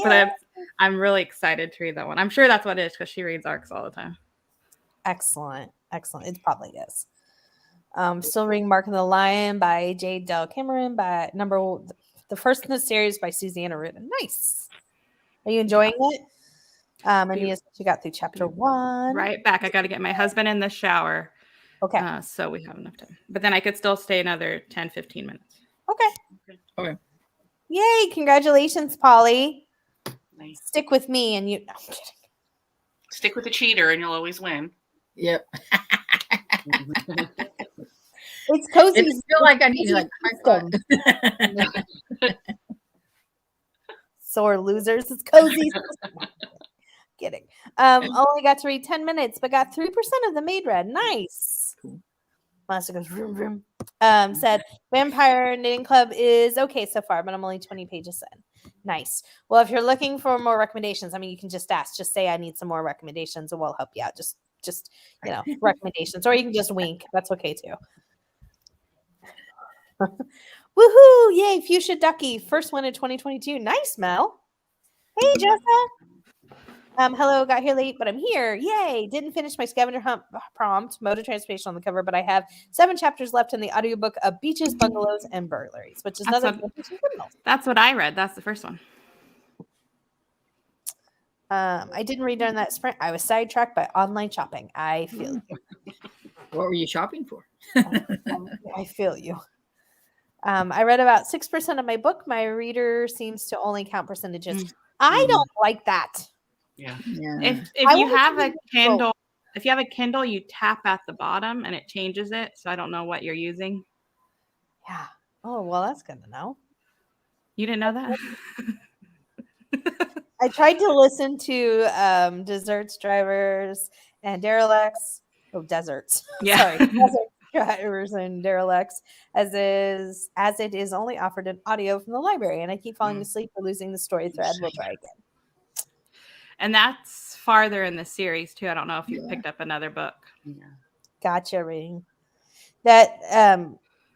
But I'm really excited to read that one. I'm sure that's what it is because she reads ARCs all the time. Excellent. It probably is. Still reading Mark and the Lion by Jade Del Cameron, the first in the series by Susanna Rudin. Nice. Are you enjoying it? Anita said she got through chapter 1. Right back. I got to get my husband in the shower. Okay. So we have enough time. But then I could still stay another 10, 15 minutes. Okay. Yay. Congratulations, Polly. Nice. Stick with me and you. No, I'm kidding. Stick with the cheater and you'll always win. Yep. It's cozy. I feel like I need like Sore losers. It's cozy. Kidding. Only got to read 10 minutes, but got 3% of the made read. Nice. Cool. Monster goes vroom vroom. Said Vampire Knitting Club is okay so far, but I'm only 20 pages in. Nice. Well, if you're looking for more recommendations, I mean, you can just ask. Just say I need some more recommendations, and we'll help you out. Just recommendations, or you can just wink. That's okay too. Woohoo! Yay, Fuchsia Ducky. First one in 2022. Nice, Mel. Hey, Jessa. Hello, got here late, but I'm here. Yay! Didn't finish my Scavenger Hunt prompt, mode of transportation on the cover, but I have 7 chapters left in the audiobook of Beaches, Bungalows, and Burglaries, which is another criminals. That's what I read. That's the first one. I didn't read during that sprint. I was sidetracked by online shopping. I feel you. What were you shopping for? I feel you. I read about 6% of my book. My reader seems to only count percentages. I don't like that. Yeah. If you have a Kindle, if you have a Kindle, you tap at the bottom and it changes it. So I don't know what you're using. Yeah. Oh, well, that's good to know. You didn't know that? I tried to listen to Deserts Drivers and Derelicts. Oh, Deserts. Yeah. Sorry. Desert Drivers and Derelicts as it is only offered in audio from the library. And I keep falling asleep or losing the story thread. We'll try again. And that's farther in the series too. I don't know if you picked up another book. Yeah. Gotcha, reading. That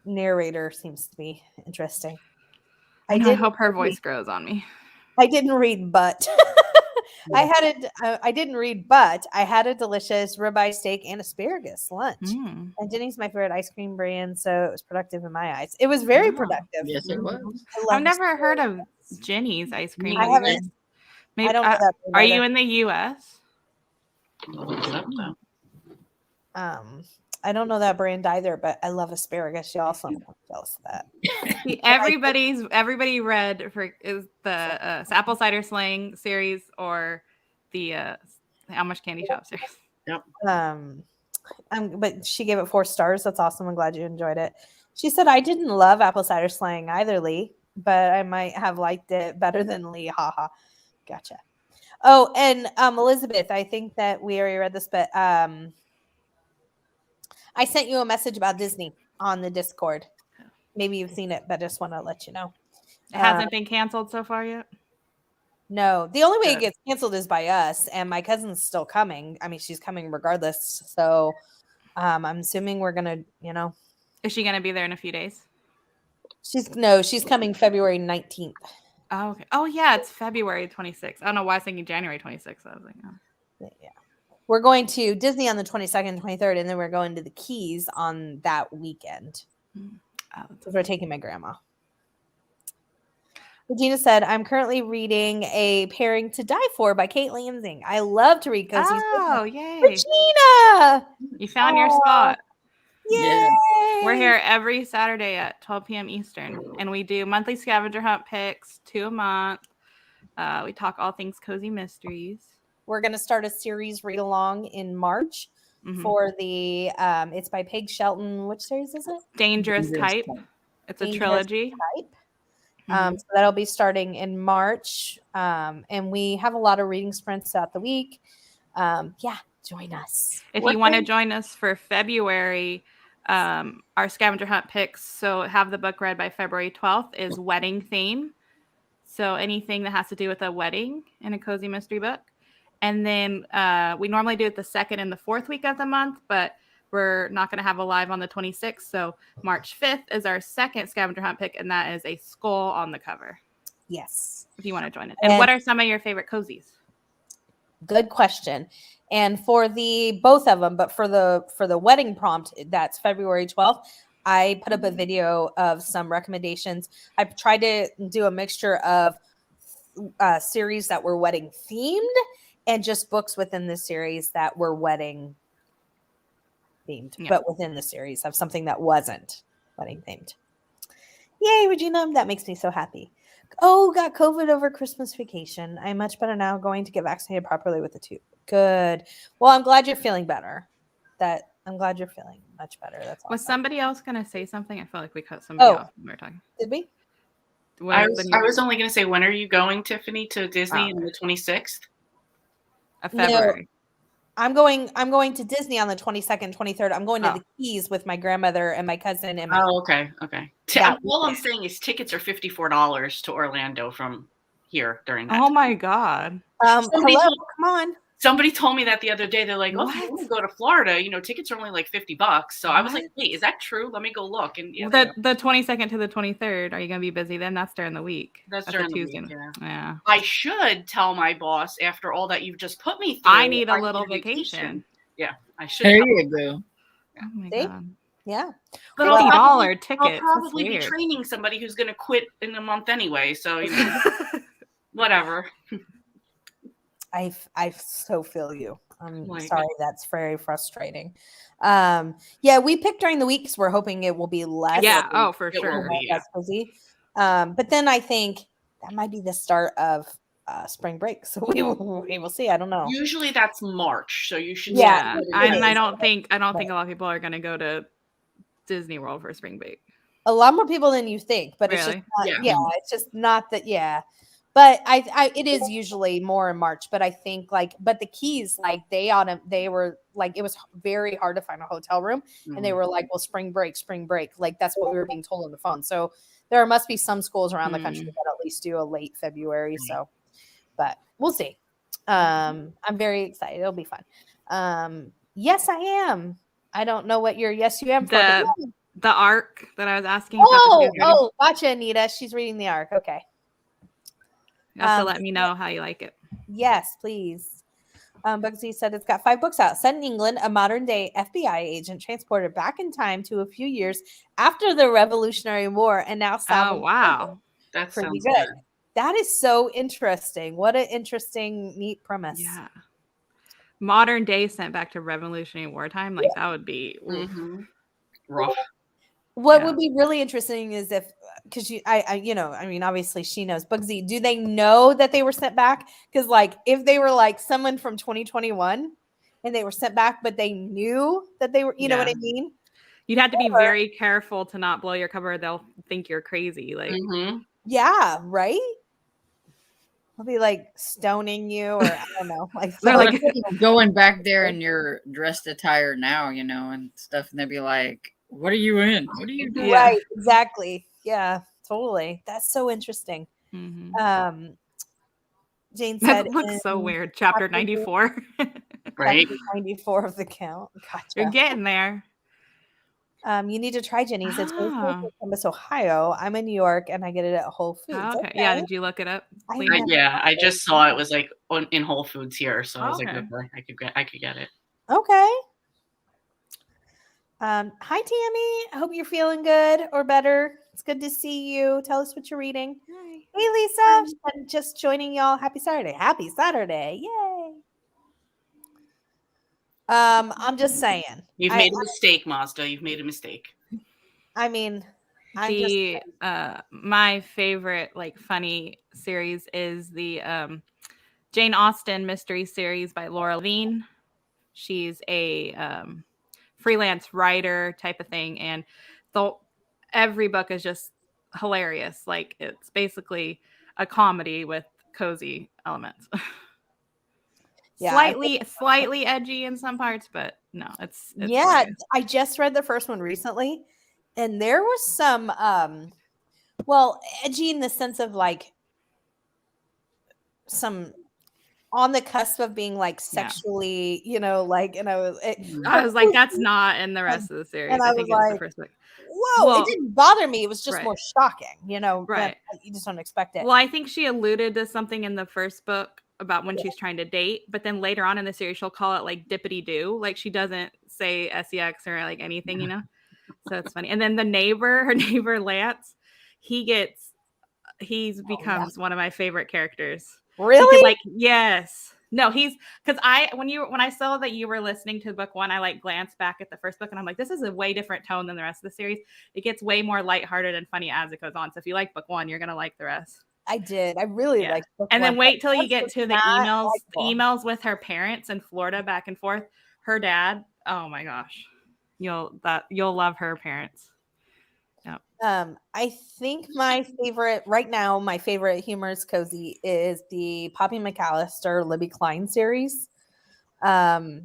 narrator seems to be interesting. I hope her voice grows on me. I didn't read, but I didn't read, but I had a delicious ribeye steak and asparagus lunch. And Denny's my favorite ice cream brand, so it was productive in my eyes. It was very productive. Yes, it was. I've never heard of Jenny's ice cream. I haven't. Maybe, I don't know that. Are you in the U.S.? I don't know that brand either, but I love asparagus, y'all. So I'm jealous of that. Everybody read is the apple cider slang series or the how much candy shop series. Yep. But she gave it 4 stars. That's awesome. I'm glad you enjoyed it. She said I didn't love apple cider slang either, Lee, but I might have liked it better than Lee. Haha. Gotcha. Oh, and Elizabeth, I think that we already read this, but I sent you a message about Disney on the Discord. Maybe you've seen it, but I just want to let you know. It hasn't been canceled so far yet? No. The only way it gets canceled is by us, and my cousin's still coming. I mean, she's coming regardless. So I'm assuming we're going to, Is she going to be there in a few days? She's coming February 19th. Oh, okay. Oh, yeah, it's February 26th. I don't know why I was thinking January 26th. I was like, oh. Yeah. We're going to Disney on the 22nd and 23rd, and then we're going to the Keys on that weekend. We're taking my grandma. Regina said, I'm currently reading A Pairing to Die For by Kate Lansing. I love to read cozies. Oh, yay. Regina! You found your spot. Yay! We're here every Saturday at 12 p.m. Eastern, and we do monthly scavenger hunt picks, 2 a month. We talk all things cozy mysteries. We're going to start a series read along in March for the it's by Peg Shelton. Which series is it? Dangerous Type. It's a trilogy. So that'll be starting in March. And we have a lot of reading sprints throughout the week. Join us. If you want to join us for February, our scavenger hunt picks, so have the book read by February 12th, is wedding theme. So anything that has to do with a wedding in a cozy mystery book. And then we normally do it the 2nd and the 4th week of the month, but we're not going to have a live on the 26th. So March 5th is our second scavenger hunt pick, and that is a skull on the cover. Yes. If you want to join it. And what are some of your favorite cozies? Good question. And for the both of them, but for the wedding prompt, that's February 12th. I put up a video of some recommendations. I tried to do a mixture of series that were wedding themed and just books within the series that were wedding themed, but within the series of something that wasn't wedding themed. Yay, Regina. That makes me so happy. Oh, got COVID over Christmas vacation. I'm much better now, going to get vaccinated properly with the 2. Good. Well, I'm glad you're feeling better. I'm glad you're feeling much better. That's awesome. Was somebody else going to say something? I feel like we cut somebody off when we were talking. Did we? I was only going to say, when are you going, Tiffany, to Disney on the 26th? Of February. No, I'm going to Disney on the 22nd, 23rd. I'm going to the Keys with my grandmother and my cousin and my okay. All I'm saying is tickets are $54 to Orlando from here during that. Oh my God. Hello, come on. Somebody told me that the other day. They're like, "Oh, if you What? want to go to Florida, tickets are only like $50." So I was like, What? "Wait, is that true? Let me go look." And yeah, The 22nd to the 23rd, are you going to be busy then? That's during the week. that's a during the Tuesday. week. Yeah. Yeah. I should tell my boss after all that you've just put me through. I need a little vacation. Yeah, I should. There tell you them. go. Oh my See? God. Yeah. But I'll $50 probably tickets. That's be weird. training somebody who's going to quit in a month anyway. So whatever. I so feel you. I'm Like- sorry, that's very frustrating. Yeah, we picked during the weeks. We're hoping it will be less. Yeah. Oh, for It will sure. be. Less busy. But then I think that might be the start of spring break. So we will see. I don't know. Usually that's March, so you should. Yeah, I don't think a lot of people are going to go to Disney World for spring break. A lot more people than you think, but it's just Really? not, Yeah. it's just not that. Yeah. But it is usually more in March, but I think but the Keys, like they were like, it was very hard to find a hotel room, and they were like, well, spring break, like that's what we were being told on the phone. So there must be some schools around the country that at least do a late February. So, but we'll see. I'm very excited. It'll be fun. Yes, I am. I don't know what your yes you am for. The arc that I was asking. Oh, gotcha, Anita. She's reading the arc. Okay. You have to let me know how you like it. Yes, please. Bugsy said it's got 5 books out. Set in England, a modern-day FBI agent transported back in time to a few years after the Revolutionary War, and now Oh, wow. That pretty sounds good. That is so interesting. What an interesting, neat premise. Yeah. Modern day sent back to Revolutionary War time, like that would be rough. What would be really interesting is if, because obviously she knows. Bugsy, do they know that they were sent back? Because like, if they were like someone from 2021 and they were sent back, but they knew that they were, you know what I mean? You'd have to be very careful to not blow your cover. They'll think you're crazy. Like, yeah, right. They'll be like stoning you, or I don't know, like they're like going back there in your dressed attire now, and stuff, and they'd be like, "What are you in? What are you doing?" Right, exactly. Yeah, totally. That's so interesting. mm-hmm. Jane said, that looks so weird. Chapter 94, right? 94 of the count. Gotcha. You're getting there. You need to try Jenny's. It's in Columbus, Ohio. I'm in New York, and I get it at Whole Foods. Oh, okay. Yeah. Did you look it up? I just saw it was like in Whole Foods here, so I was like, okay. I could get it. Okay. Hi, Tammy. I hope you're feeling good or better. It's good to see you. Tell us what you're reading. Hi. Hey, Lisa. I'm just joining y'all. Happy Saturday. Happy Saturday. Yay. I'm just saying. You've made a mistake, Mazda. You've made a mistake. I mean, my favorite like funny series is the Jane Austen mystery series by Laura Levine. She's a freelance writer type of thing, and every book is just hilarious. Like it's basically a comedy with cozy elements. Yeah, slightly edgy in some parts, but no, it's hilarious. I just read the first one recently, and there was some edgy in the sense of like some on the cusp of being like sexually, and I was like, that's not in the rest of the series. And I think it's the first book. Whoa, it didn't bother me. It was just more shocking, right? You just don't expect it. Well, I think she alluded to something in the first book about when she's trying to date, but then later on in the series, she'll call it like dippity doo. Like she doesn't say sex or like anything, So it's funny. And then her neighbor Lance, he becomes one of my favorite characters. Really? Yes. No, because when I saw that you were listening to book 1, I like glanced back at the first book and I'm like, this is a way different tone than the rest of the series. It gets way more lighthearted and funny as it goes on. So if you like book 1, you're gonna like the rest. I did. I really liked book 1. And then wait till you get to the emails with her parents in Florida back and forth. Her dad. Oh my gosh. You'll love her parents. Yeah. I think my favorite humorous cozy is the Poppy McAllister Libby Klein series. I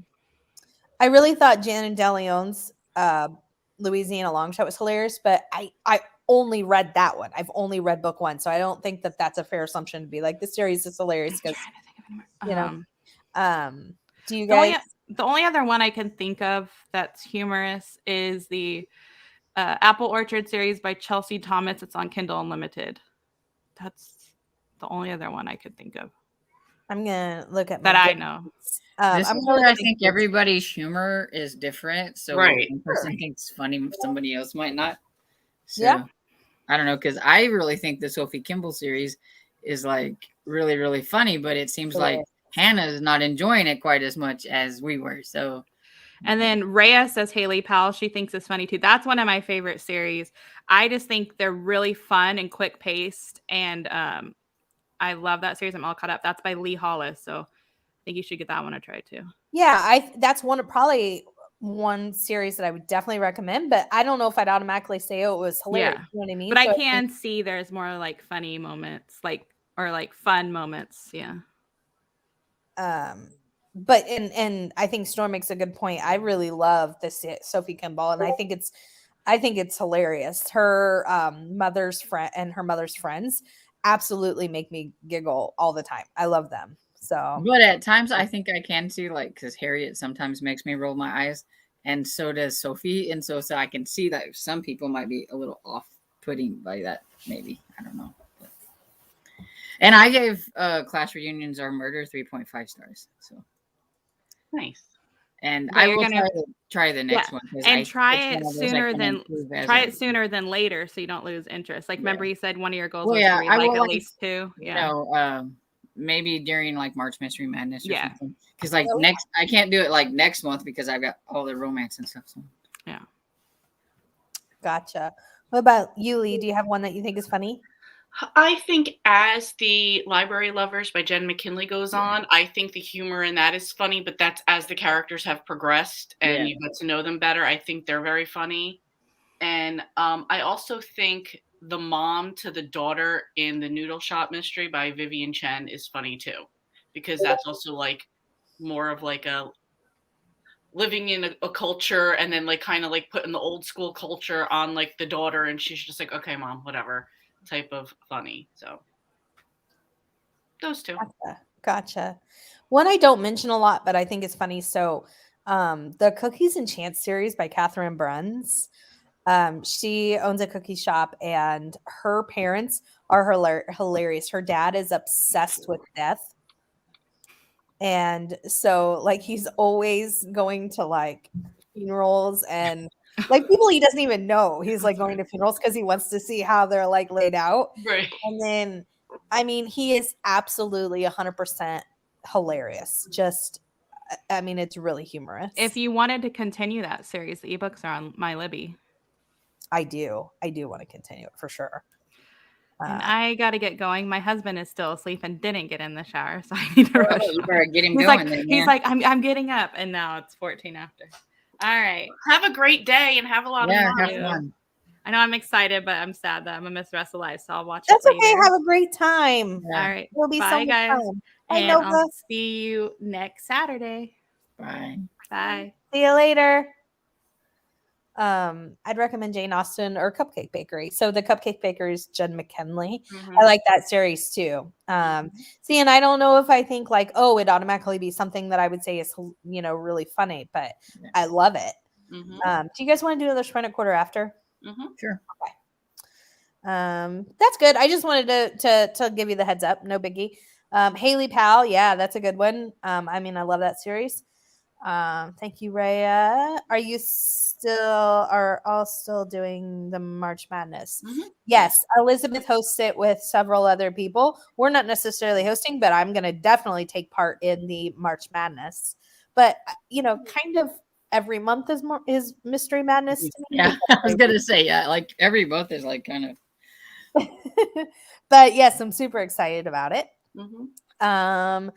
really thought Janet DeLeon's Louisiana Long Shot was hilarious, but I only read that one. I've only read book 1, so I don't think that that's a fair assumption to be like this series is hilarious because Do you guys? The only other one I can think of that's humorous is the Apple Orchard series by Chelsea Thomas. It's on Kindle Unlimited. That's the only other one I could think of. I'm gonna look at that I know. This is where I think everybody's humor is different. So Right. one person thinks funny, somebody else might not. So, yeah. I don't know, because I really think the Sophie Kimball series is like really, really funny, but it seems like Hannah's not enjoying it quite as much as we were. So, and then Rhea says Haley Powell, she thinks it's funny too. That's one of my favorite series. I just think they're really fun and quick paced, and I love that series. I'm all caught up. That's by Lee Hollis, so I think you should get that one a try too. Yeah, that's probably one series that I would definitely recommend, but I don't know if I'd automatically say, oh, it was hilarious. Yeah. You know what I mean? But I can see there's more like funny moments, or fun moments. Yeah. But and I think Storm makes a good point. I really love this Sophie Kimball, and I think it's hilarious. Her mother's friend and her mother's friends absolutely make me giggle all the time. I love them. So, but at times I think I can see, like, because Harriet sometimes makes me roll my eyes, and so does Sophie, and so I can see that some people might be a little off-putting by that. Maybe, I don't know. And I gave Class Reunions Are Murder 3.5 stars. So nice. And I will try the next one. And try it sooner than later, so you don't lose interest. Like, remember you said one of your goals was to read at least 2. Yeah. Maybe during like March Mystery Madness or something. Because like I can't do it like next month because I've got all the romance and stuff. So yeah. Gotcha. What about you, Lee? Do you have one that you think is funny? I think as the Library Lovers by Jen McKinley goes on, I think the humor in that is funny, but that's as the characters have progressed and you get to know them better. I think they're very funny. And I also think the mom to the daughter in the Noodle Shop Mystery by Vivian Chen is funny too, because that's also like more of like a living in a culture and then like kind of like putting the old school culture on like the daughter, and she's just like, okay, mom, whatever type of funny. So those two. Gotcha. One I don't mention a lot, but I think it's funny. So the Cookies and Chance series by Catherine Bruns. She owns a cookie shop, and her parents are hilarious. Her dad is obsessed with death. And so like he's always going to like funerals and like people he doesn't even know. He's like going to funerals because he wants to see how they're like laid out. Right. And then I mean, he is absolutely 100% hilarious. Just I mean, it's really humorous. If you wanted to continue that series, the ebooks are on my Libby. I do want to continue it for sure. And I got to get going. My husband is still asleep and didn't get in the shower, so I need to rush. You better get him going. He's like, I'm getting up, and now it's 14 after. All right. Have a great day and have a lot of fun. I know I'm excited, but I'm sad that I'm gonna miss the rest of life, so I'll watch it later. Okay. Have a great time. Yeah. All right. It'll be Bye, so guys. fun. And I'll see you next Saturday. Bye. Bye. See you later. I'd recommend Jane Austen or Cupcake Bakery. So the Cupcake Bakery is Jen McKinley. Mm-hmm. I like that series too. See, and I don't know if I think like, oh, it'd automatically be something that I would say is, really funny, but I love it. Mm-hmm. Do you guys want to do another sprint at quarter after? Mm-hmm. Sure. Okay. That's good. I just wanted to give you the heads up. No biggie. Haley Powell. Yeah, that's a good one. I mean, I love that series. Thank you, Rhea. Are you all still doing the March Madness? Mm-hmm. Yes. Elizabeth hosts it with several other people. We're not necessarily hosting, but I'm going to definitely take part in the March Madness. But, kind of every month is Mystery Madness to me. Yeah, I was going to say, like every month is like kind of. But yes, I'm super excited about it. Mm-hmm.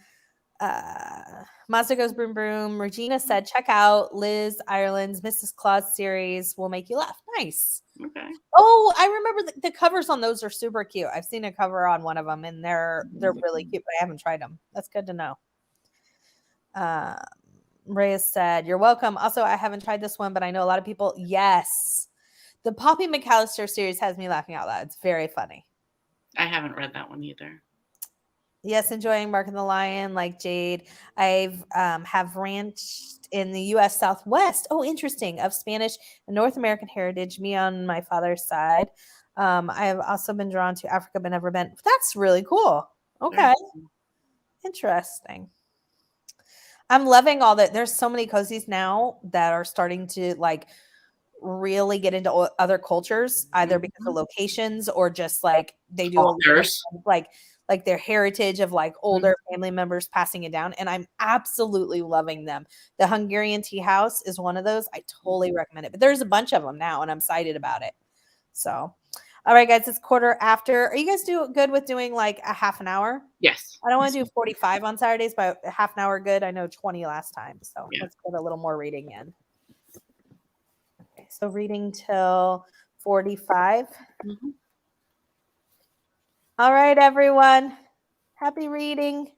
Mazda Goes Broom Broom. Regina said, check out Liz Ireland's Mrs. Claus series. Will make you laugh. Nice. Okay. Oh, I remember the covers on those are super cute. I've seen a cover on one of them, and they're really cute, but I haven't tried them. That's good to know. Reyes said, you're welcome. Also, I haven't tried this one, but I know a lot of people. Yes. The Poppy McAllister series has me laughing out loud. It's very funny. I haven't read that one either. Yes, enjoying Mark and the Lion, like Jade. I've have ranched in the U.S. Southwest. Oh, interesting. Of Spanish and North American heritage, me on my father's side. I have also been drawn to Africa, but never been. That's really cool. Okay, interesting. I'm loving all that. There's so many cozies now that are starting to like really get into other cultures, either because of locations or just like they do like their heritage of like older family members passing it down. And I'm absolutely loving them. The Hungarian Tea House is one of those. I totally recommend it. But there's a bunch of them now, and I'm excited about it. So, all right, guys, it's 1:15. Are you guys good with doing like a half an hour? Yes. I don't want to do 45 on Saturdays, but a half an hour good. I know 20 last time. So let's put a little more reading in. Okay, so reading till 45. All right, everyone. Happy reading.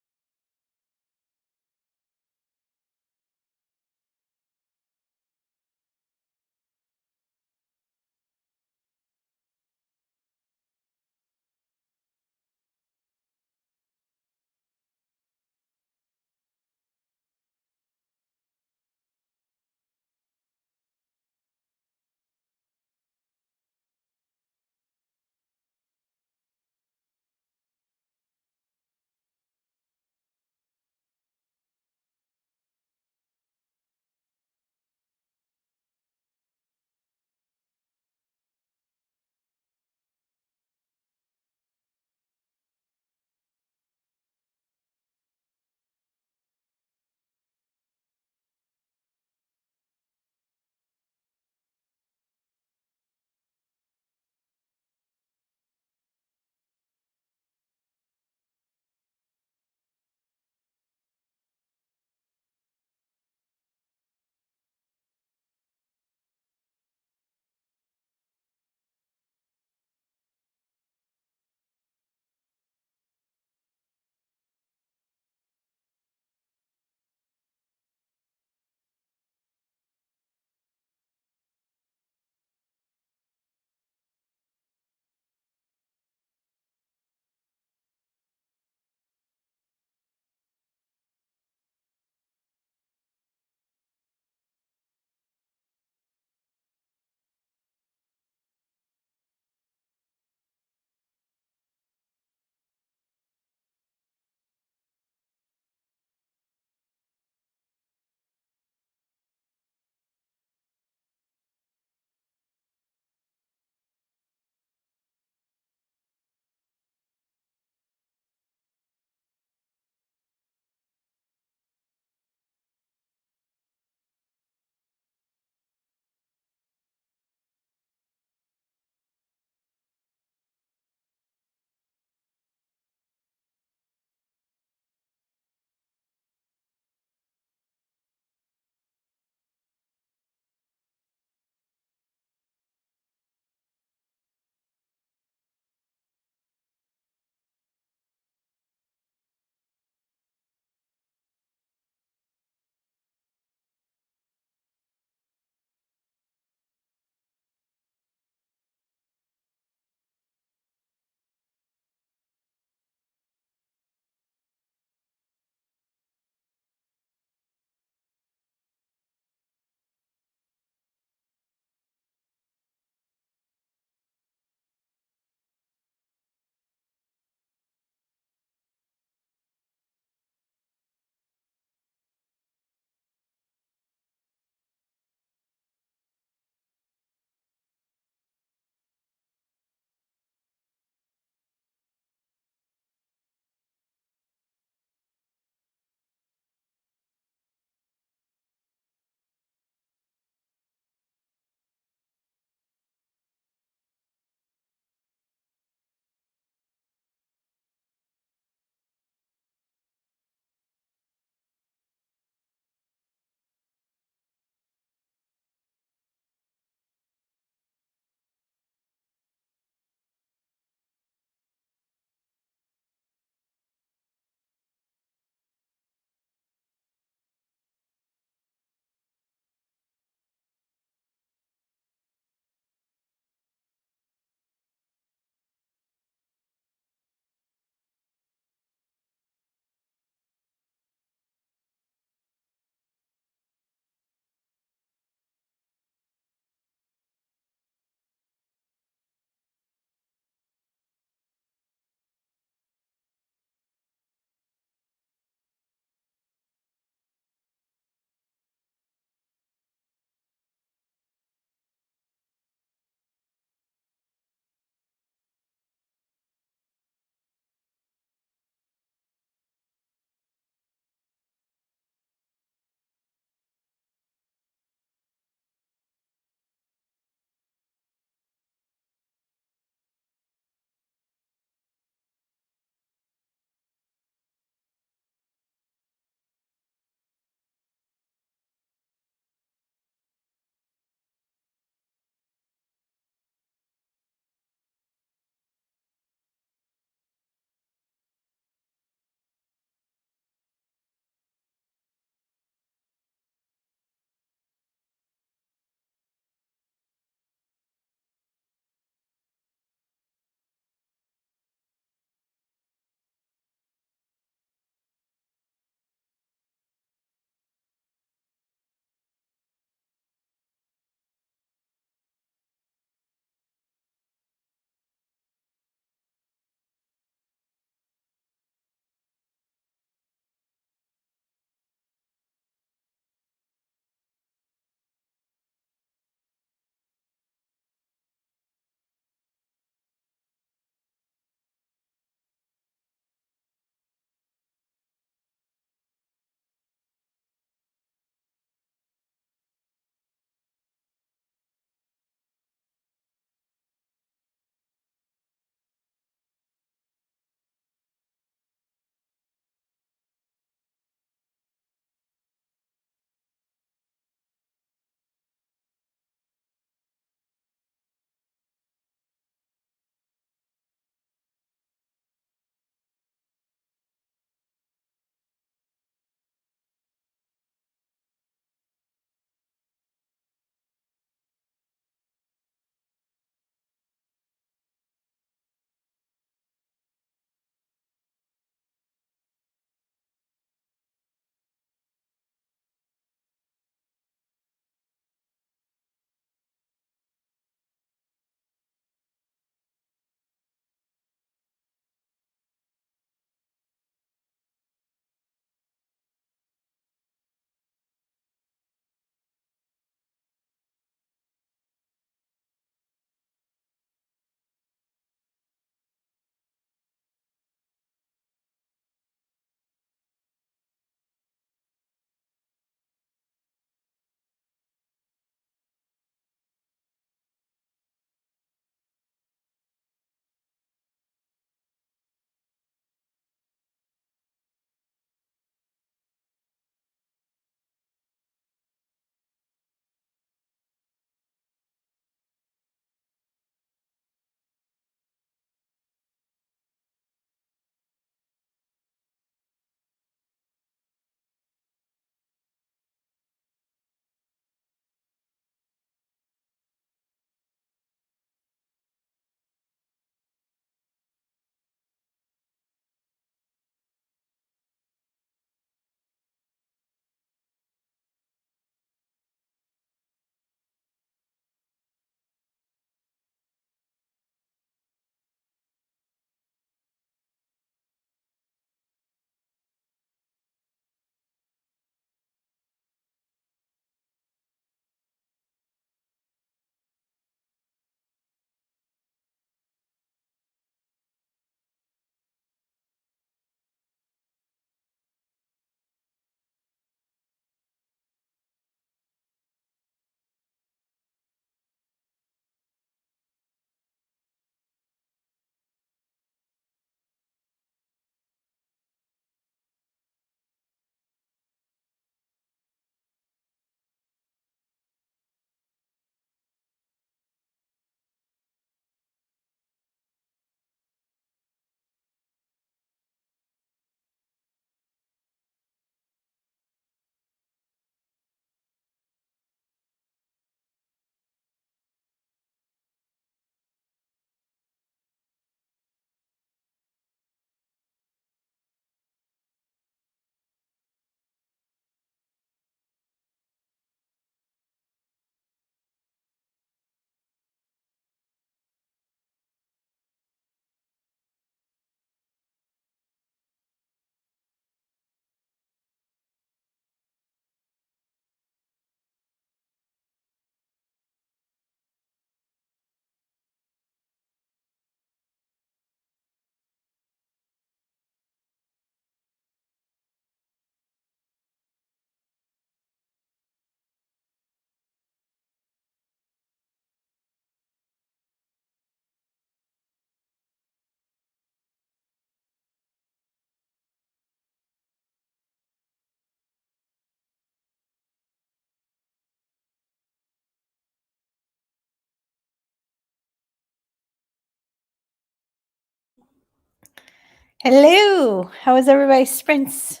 Hello. How was everybody's sprints?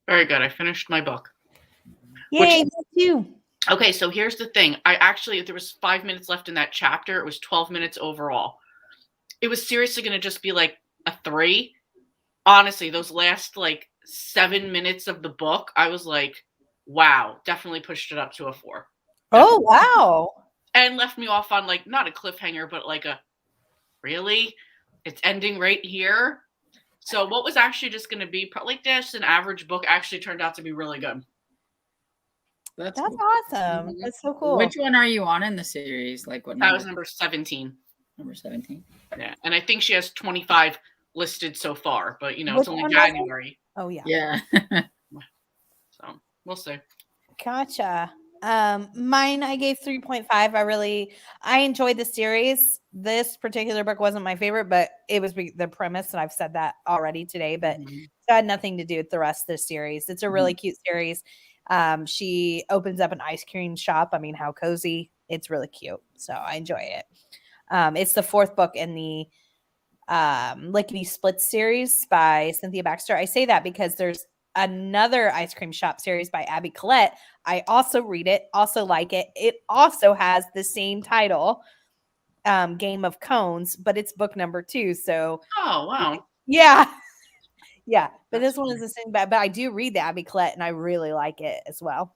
Very good. I finished my book. Yay, me too. Okay, so here's the thing. There was 5 minutes left in that chapter. It was 12 minutes overall. It was seriously going to just be like a 3. Honestly, those last like 7 minutes of the book, I was like, wow, definitely pushed it up to a 4. Oh, wow. And left me off on like, not a cliffhanger, but like a, really? It's ending right here? So what was actually just going to be like just an average book actually turned out to be really good. That's cool. awesome. Mhm. That's so cool. Which one are you on in the series? Like what That number? was number 17. Number 17. Yeah, and I think she has 25 listed so far, but you know, Which it's only one was it? January, Oh, yeah. Yeah. so we'll see. Gotcha. Mine I gave 3.5. I enjoyed the series. This particular book wasn't my favorite, but it was the premise, and I've said that already today, but it had nothing to do with the rest of the series. It's a really cute series. She opens up an ice cream shop. I mean, how cozy. It's really cute. So I enjoy it. It's the 4th book in the Lickety Split series by Cynthia Baxter. I say that because there's another ice cream shop series by Abby Collette. I also read it, also like it. It also has the same title, Game of Cones, but it's book number 2. So, Oh wow, yeah, yeah. But That's this one is the same. But I do read the Abby Collette, and I really like it as well.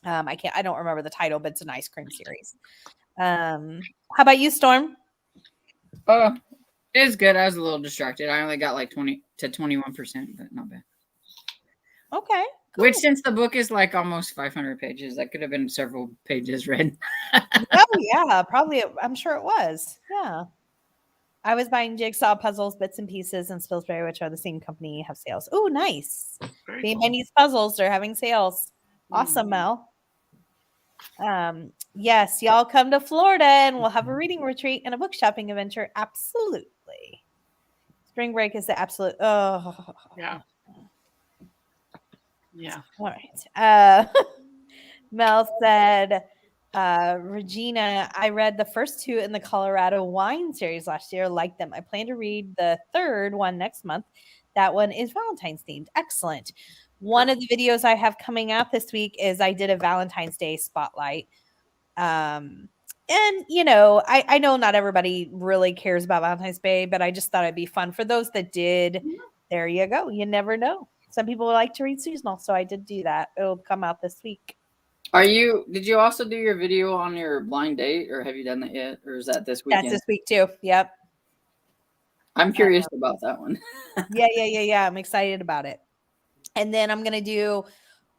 I don't remember the title, but it's an ice cream series. How about you, Storm? Oh, it's good. I was a little distracted. I only got like 20 to 21%, but not bad. Okay. Cool. Which, since the book is like almost 500 pages, that could have been several pages read. Oh, yeah, probably. I'm sure it was. Yeah. I was buying jigsaw puzzles, bits and pieces, and Spilsbury, which are the same company, have sales. Oh, nice. very Being cool. needs puzzles, they're having sales. Awesome, Mel. Yes, y'all come to Florida and we'll have a reading retreat and a book shopping adventure. Absolutely. Spring break is the absolute. Oh, Yeah. Yeah. All right. Mel said, Regina, I read the first 2 in the Colorado wine series last year. Liked them. I plan to read the 3rd one next month. That one is Valentine's themed. Excellent. One of the videos I have coming out this week is I did a Valentine's Day spotlight. And you know, I know not everybody really cares about Valentine's Day, but I just thought it'd be fun for those that did. There you go. You never know. Some people like to read seasonal, so I did do that. It'll come out this week. Did you also do your video on your blind date, or have you done that yet? Or is that this weekend? That's this week too. Yep. I'm curious about that one. Yeah. I'm excited about it. And then I'm going to do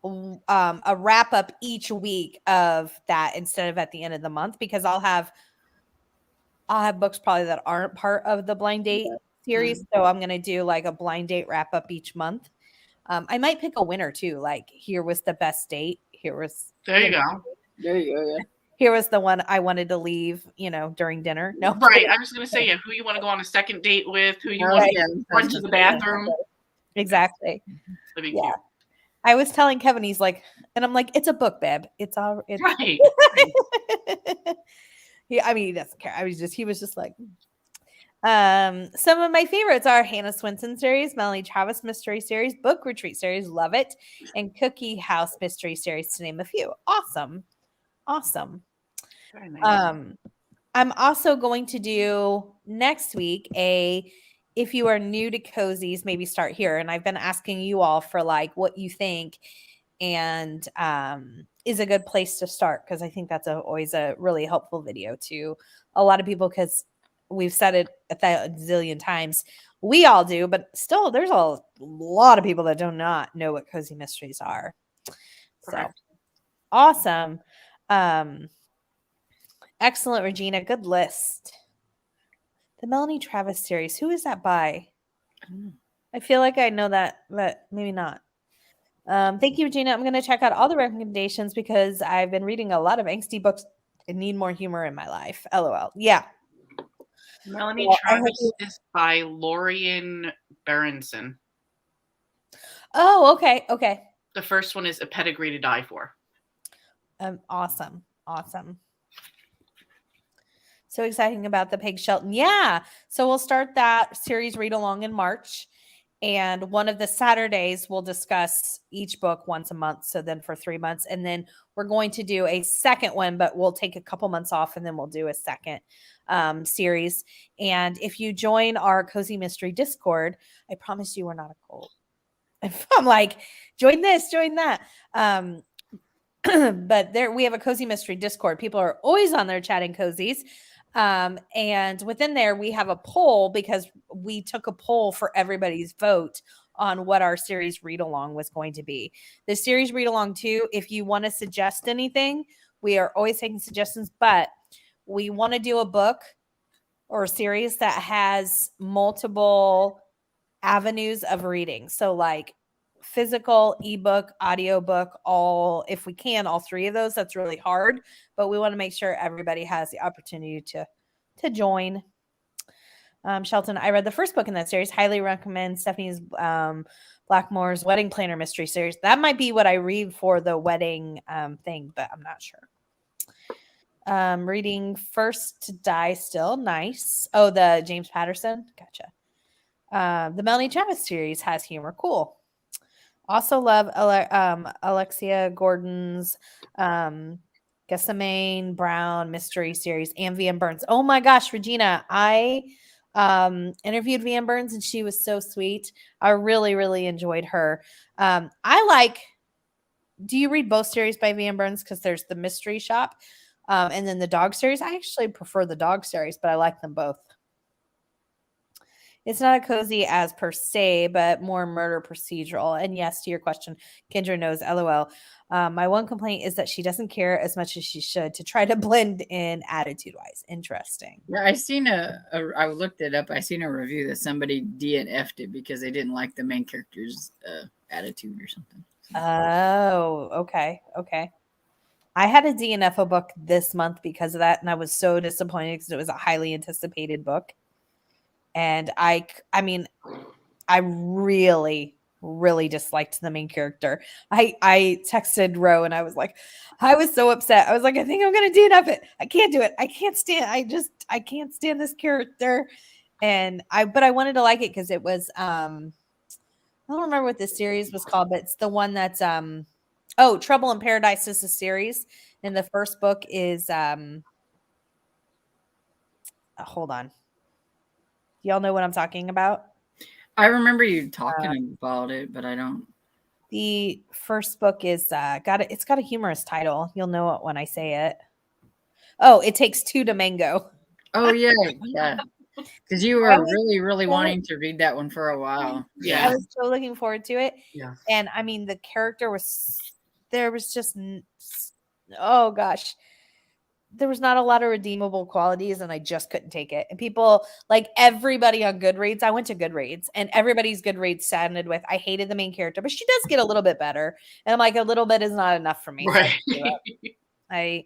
a wrap up each week of that instead of at the end of the month, because I'll have books probably that aren't part of the blind date series. So I'm going to do like a blind date wrap up each month. I might pick a winner too. Like, here was the best date. There you go. There you go. Yeah. Here was the one I wanted to leave, during dinner. No, right. I was going to say, who you want to go on a second date with, who you want to run to the bathroom. Exactly. Yeah. Cute. I was telling Kevin, he's like, and I'm like, it's a book, babe. It's all right. I mean, he doesn't care. He was just like, some of my favorites are Hannah Swinson series, Melanie Travis mystery series, book retreat series, love it, and Cookie House mystery series, to name a few. Awesome. Very nice. I'm also going to do next week if you are new to cozies, maybe start here. And I've been asking you all for like what you think and is a good place to start, because I think that's always a really helpful video to a lot of people, because we've said it a zillion times. We all do, but still there's a lot of people that do not know what cozy mysteries are. Correct. So awesome. Excellent, Regina. Good list. The Melanie Travis series. Who is that by? I feel like I know that, but maybe not. Thank you, Regina. I'm going to check out all the recommendations because I've been reading a lot of angsty books and need more humor in my life. LOL. Yeah. Melanie Travis is by Lorian Berenson. Oh, okay. Okay. The first one is A Pedigree to Die For. Awesome. So exciting about the Pig Shelton. Yeah. So we'll start that series read along in March. And one of the Saturdays, we'll discuss each book once a month. So then for 3 months. And then we're going to do a second one, but we'll take a couple months off and then we'll do a second series. And if you join our Cozy Mystery Discord, I promise you we're not a cult. I'm like, join this, join that. But there we have a Cozy Mystery Discord. People are always on there chatting cozies. And within there, we have a poll because we took a poll for everybody's vote on what our series read along was going to be. The series read along too, if you want to suggest anything, we are always taking suggestions, but we want to do a book or a series that has multiple avenues of reading. So like physical, ebook, audiobook, all, if we can, all three of those. That's really hard, but we want to make sure everybody has the opportunity to join. Shelton, I read the first book in that series. Highly recommend Stephanie's Blackmore's Wedding Planner Mystery Series. That might be what I read for the wedding thing, but I'm not sure. Reading First to Die Still. Nice. Oh, the James Patterson. Gotcha. The Melanie Travis series has humor. Cool. Also love Alexia Gordon's Gethsemane Brown mystery series and V.M. Burns. Oh my gosh, Regina, I interviewed V.M. Burns and she was so sweet. I really, really enjoyed her. Do you read both series by V.M. Burns? Because there's the Mystery Shop and then the dog series. I actually prefer the dog series, but I like them both. It's not a cozy as per se, but more murder procedural. And yes, to your question, Kendra knows, LOL. My one complaint is that she doesn't care as much as she should to try to blend in attitude-wise. Interesting. Yeah, I seen I looked it up. I seen a review that somebody DNF'd it because they didn't like the main character's attitude or something. Oh, okay. Okay. I had a DNF a book this month because of that, and I was so disappointed because it was a highly anticipated book. And I mean, I really, really disliked the main character. I texted Ro and I was like, I was so upset. I was like, I think I'm going to DNF it. I can't do it. I can't stand this character. But I wanted to like it because it was, I don't remember what this series was called, but it's the one that's, Trouble in Paradise is a series. And the first book is, hold on. Y'all know what I'm talking about? I remember you talking about it, but I don't. The first book is it's got a humorous title. You'll know it when I say it. Oh, It Takes Two to Mango. Oh yeah, yeah. Because you were really, really wanting to read that one for a while. Yeah, I was so looking forward to it. Yeah, and I mean the character there was just, oh gosh. There was not a lot of redeemable qualities and I just couldn't take it. And people, like everybody on Goodreads, I went to Goodreads and everybody's Goodreads saddened with, I hated the main character, but she does get a little bit better. And I'm like, a little bit is not enough for me. right.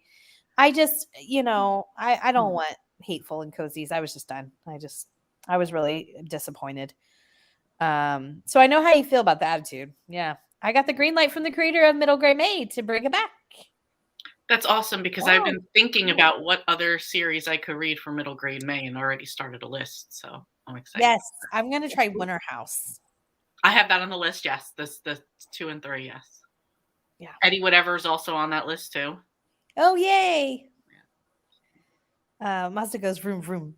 I just, I don't want hateful and cozies. I was just done. I was really disappointed. So I know how you feel about the attitude. Yeah. I got the green light from the creator of Middle Grade May to bring it back. That's awesome because I've been thinking about what other series I could read for Middle Grade May and already started a list. So I'm excited. Yes, I'm going to try Winter House. I have that on the list. Yes, the 2 and 3. Yes. Yeah. Eddie Whatever is also on that list too. Oh yay! Mazda goes vroom vroom.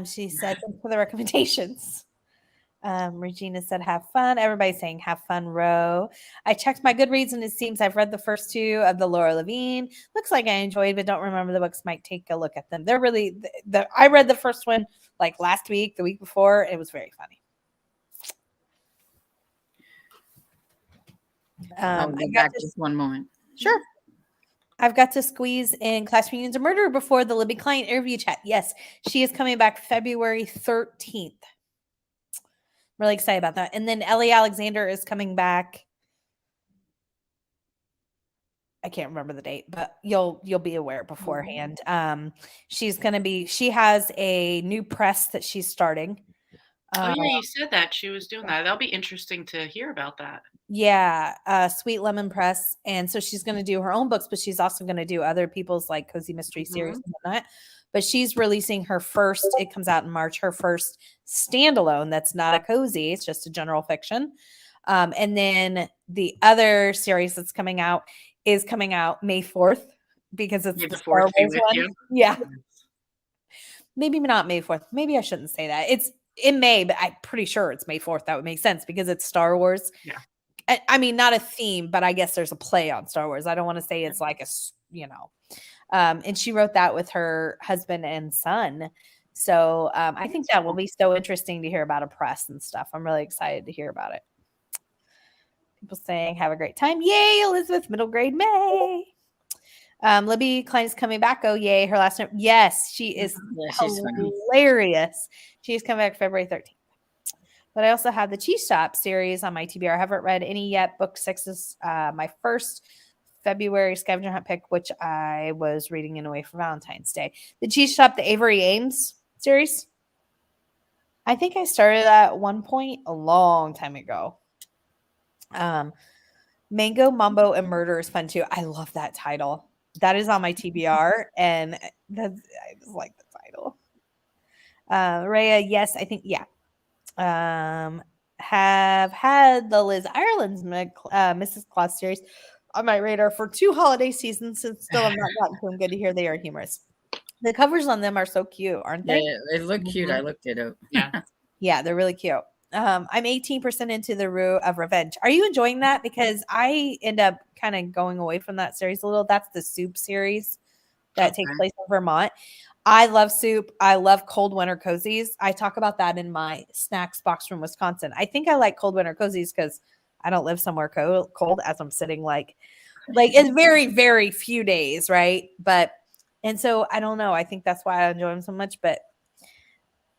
She said thanks for the recommendations. Regina said, have fun. Everybody's saying, have fun, Ro. I checked my Goodreads and it seems I've read the first 2 of the Laura Levine. Looks like I enjoyed, but don't remember the books. Might take a look at them. They're really, I read the first one like last week, the week before. It was very funny. I'll go back just one moment. Sure. I've got to squeeze in Class Reunions of Murder before the Libby Klein interview chat. Yes, she is coming back February 13th. Really excited about that. And then Ellie Alexander is coming back. I can't remember the date, but you'll be aware beforehand. She has a new press that she's starting. Oh yeah, you said that she was doing that. That'll be interesting to hear about that. Yeah, Sweet Lemon Press. And so she's going to do her own books, but she's also going to do other people's like Cozy Mystery series and whatnot. but she's releasing her first, it comes out in March, her first standalone that's not a cozy, it's just a general fiction. And then the other series that's coming out is coming out May 4th because it's the Star Wars one. Yeah. Maybe not May 4th. Maybe I shouldn't say that. It's in May, but I'm pretty sure it's May 4th. That would make sense because it's Star Wars. Yeah. I mean, not a theme, but I guess there's a play on Star Wars. I don't want to say it's like a, you know. And she wrote that with her husband and son. So I think that will be so interesting to hear about a press and stuff. I'm really excited to hear about it. People saying, have a great time. Yay, Elizabeth, middle grade May. Libby Klein is coming back. Oh, yay. Her last name. Yes, she is hilarious. She's coming back February 13th. But I also have the Cheese Shop series on my TBR. I haven't read any yet. Book 6 is my first February Scavenger Hunt pick, which I was reading in a way for Valentine's Day. The Cheese Shop, the Avery Ames series. I think I started at one point a long time ago. Mango, Mambo, and Murder is fun too. I love that title. That is on my TBR, and I just like the title. Rhea, yes, I think, yeah. Have had the Liz Ireland's Mrs. Claus series on my radar for 2 holiday seasons and still have not gotten to them. Good to hear they are humorous. The covers on them are so cute, aren't they? Yeah, they look cute. I looked it up. Yeah. Yeah, they're really cute. I'm 18% into the Rue of Revenge. Are you enjoying that? Because I end up kind of going away from that series a little. That's the Soup series that takes place in Vermont. I love soup. I love cold winter cozies. I talk about that in my snacks box from Wisconsin. I think I like cold winter cozies because I don't live somewhere cold as I'm sitting like it's very, very few days, right? And so I don't know. I think that's why I enjoy them so much, but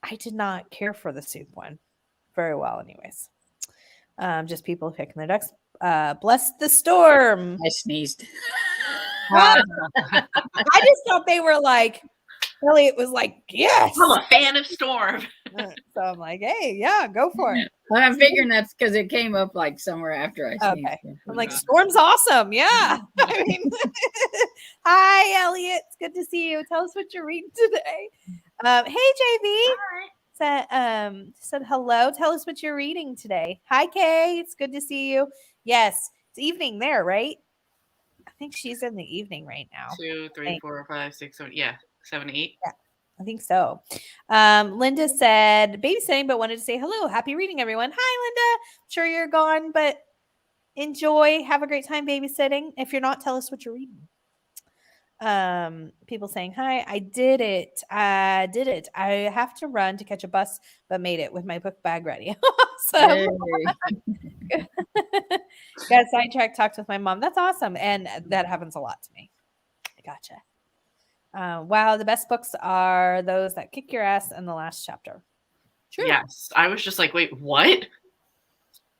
I did not care for the soup one very well anyways. Just people picking their ducks. Bless the storm. I sneezed. I just thought they were like, Elliot was like, yes. I'm a fan of Storm. So I'm like, hey, yeah, go for it. Well, I'm figuring that's because it came up like somewhere after I sneezed. Okay. I'm like, Storm's awesome. Yeah. I mean, hi, Elliot. It's good to see you. Tell us what you're reading today. Hey, JV. Said hello. Tell us what you're reading today. Hi, Kay. It's good to see you. Yes, it's evening there, right? I think she's in the evening right now. 2, 3, 4, 5, 6, 7. Yeah, 7, 8. Yeah, I think so. Linda said babysitting, but wanted to say hello. Happy reading, everyone. Hi, Linda. I'm sure you're gone, but enjoy. Have a great time babysitting. If you're not, tell us what you're reading. People saying hi. I did it. I have to run to catch a bus, but made it with my book bag ready. Awesome. Got sidetracked, talked with my mom. That's awesome. And that happens a lot to me. Gotcha. Wow, the best books are those that kick your ass in the last chapter. True. Yes. I was just like, wait, what?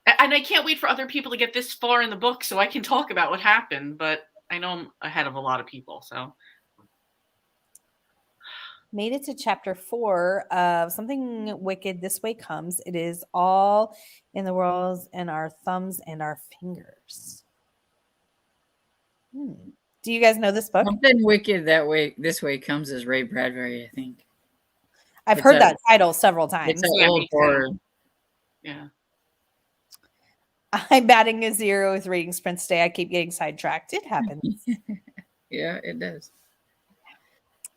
And I can't wait for other people to get this far in the book so I can talk about what happened, but I know I'm ahead of a lot of people, so. Made it to chapter 4 of Something Wicked This Way Comes. It is all in the worlds and our thumbs and our fingers. Do you guys know this book? Something Wicked This Way Comes is Ray Bradbury, I think. I've heard that title several times. It's an old horror. Yeah. I'm batting a 0 with reading sprints today. I keep getting sidetracked. It happens. Yeah, it does.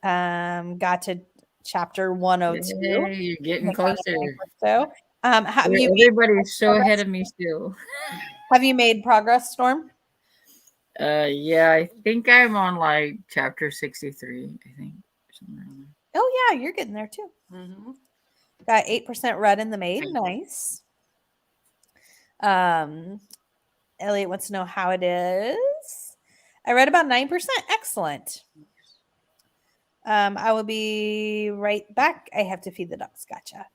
Got to chapter 102. Hey, you're getting closer. So, everybody's so ahead of me still. Have you made progress, Storm? Yeah, I think I'm on like chapter 63. I think somewhere on there. Oh yeah, you're getting there too. Mm-hmm. Got 8% read in the maid. Nice. Elliot wants to know how it is. I read about 9%. Excellent. I will be right back. I have to feed the ducks. Gotcha.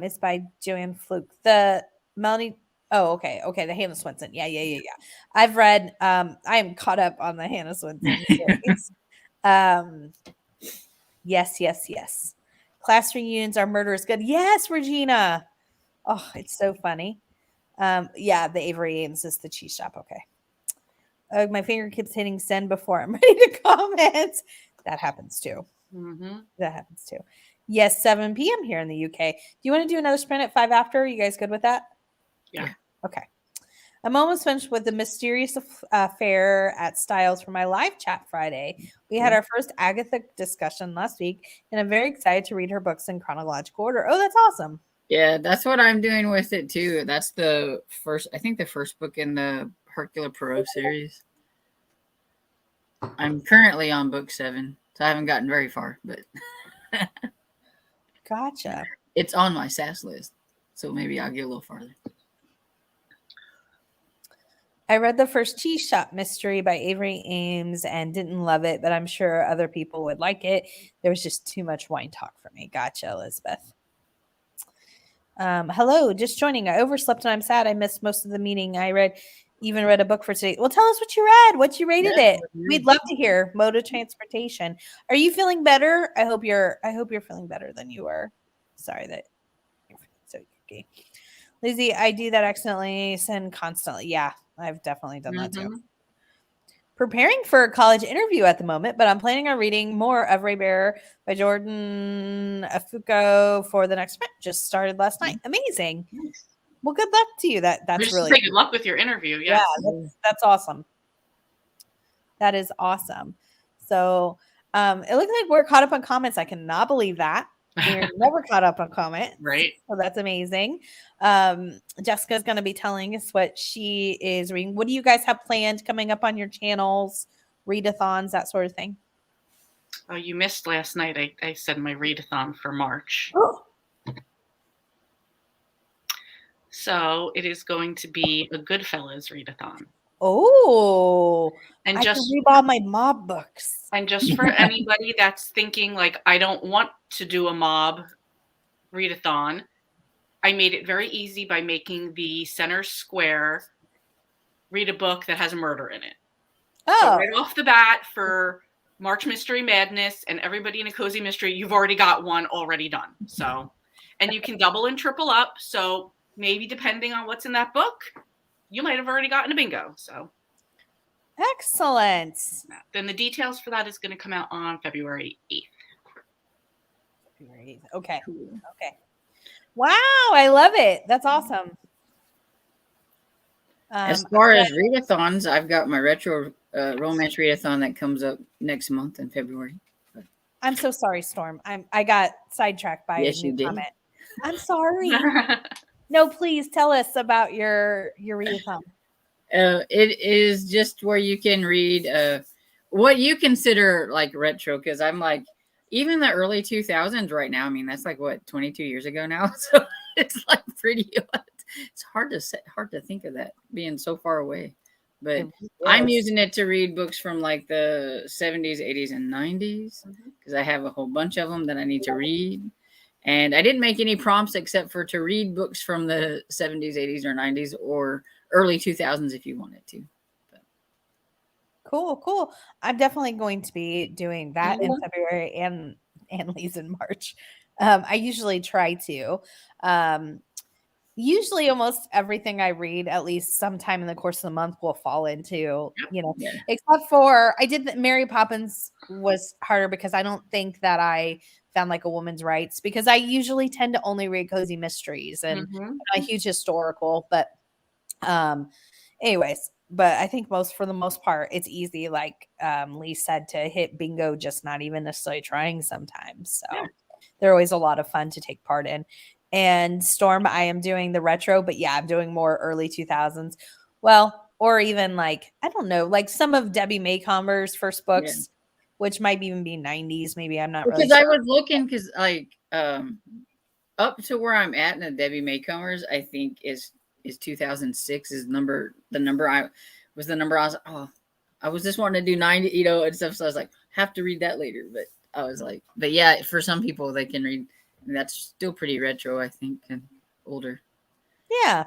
It's by Joanne Fluke. The Melanie. Oh, okay. The Hannah Swenson. Yeah. I've read. I am caught up on the Hannah Swenson series. Yes. Class reunions are murder is good. Yes, Regina. Oh, it's so funny. Yeah, the Avery Ames is the cheese shop. Okay. My finger keeps hitting send before I'm ready to comment. That happens too. Mm-hmm. That happens too. Yes, 7 p.m. here in the UK. Do you want to do another sprint at 5 after? You guys good with that? Yeah. Okay. I'm almost finished with the mysterious affair at Styles for my live chat Friday. We had our first Agatha discussion last week, and I'm very excited to read her books in chronological order. Oh, that's awesome. Yeah, that's what I'm doing with it too. That's the first, I think the first book in the Hercule Poirot series. I'm currently on book 7, so I haven't gotten very far, but Gotcha. it's on my SAS list, so maybe I'll get a little farther. I read the first Cheese Shop mystery by Avery Ames and didn't love it, but I'm sure other people would like it. There was just too much wine talk for me. Gotcha, Elizabeth. Hello, just joining. I overslept and I'm sad. I missed most of the meeting. Even read a book for today. Well, tell us what you read. What you rated it. We'd love to hear. Mode of transportation. Are you feeling better? I hope you're feeling better than you were. Sorry that you're feeling so yucky. Lizzie, I do that accidentally, send constantly. Yeah, I've definitely done that too. Preparing for a college interview at the moment, but I'm planning on reading more of Ray Bear by Jordan Afuko for the next sprint. Just started last night. Amazing. Nice. Well, good luck to you. That's really say good luck with your interview. Yes. Yeah, that's awesome. That is awesome. So it looks like we're caught up on comments. I cannot believe that. We're never caught up on comments. Right. So that's amazing. Jessica's going to be telling us what she is reading. What do you guys have planned coming up on your channels, readathons, that sort of thing? Oh, you missed last night. I said my readathon for March. Oh. So it is going to be a Goodfellas readathon. Oh, and I just can read all my mob books. And just for anybody that's thinking like, I don't want to do a mob readathon, I made it very easy by making the center square read a book that has a murder in it. Oh. So right off the bat for March Mystery Madness and everybody in a cozy mystery, you've already got one already done. So, and you can double and triple up. So maybe depending on what's in that book, you might have already gotten a bingo. So excellent. Then the details for that is going to come out on February 8th. February 8th. Okay. Cool. Okay. Wow, I love it. That's awesome. As far as readathons, I've got my retro romance readathon that comes up next month in February. I'm so sorry, Storm. I got sidetracked by a new comment. I'm sorry. No, please tell us about your readathon. It is just where you can read what you consider like retro, because I'm like, even the early 2000s right now. I mean, that's like what, 22 years ago now. So it's like pretty. It's hard to think of that being so far away. But I'm using it to read books from like the 70s, 80s, and 90s because I have a whole bunch of them that I need to read. And I didn't make any prompts except for to read books from the 70s, 80s, or 90s, or early 2000s if you wanted to. But. Cool. I'm definitely going to be doing that in February and Lee's in March. I usually try to. Usually almost everything I read at least sometime in the course of the month will fall into, except for Mary Poppins was harder because I don't think that I found like a woman's rights, because I usually tend to only read cozy mysteries and a huge historical, but anyways, but I think for the most part, it's easy. Like Lee said, to hit bingo, just not even necessarily trying sometimes. So they're always a lot of fun to take part in. And Storm, I am doing the retro, but yeah, I'm doing more early 2000s. Well, or even like, I don't know, like some of Debbie Maycomber's first books, which might even be 90s. Maybe I'm not really sure. Because I was looking, because like up to where I'm at in the Debbie Maycomber's, I think is 2006 is the number I was just wanting to do 90, and stuff. So I was like, have to read that later. But I was like, but yeah, for some people they can read. And that's still pretty retro, I think, and older. Yeah.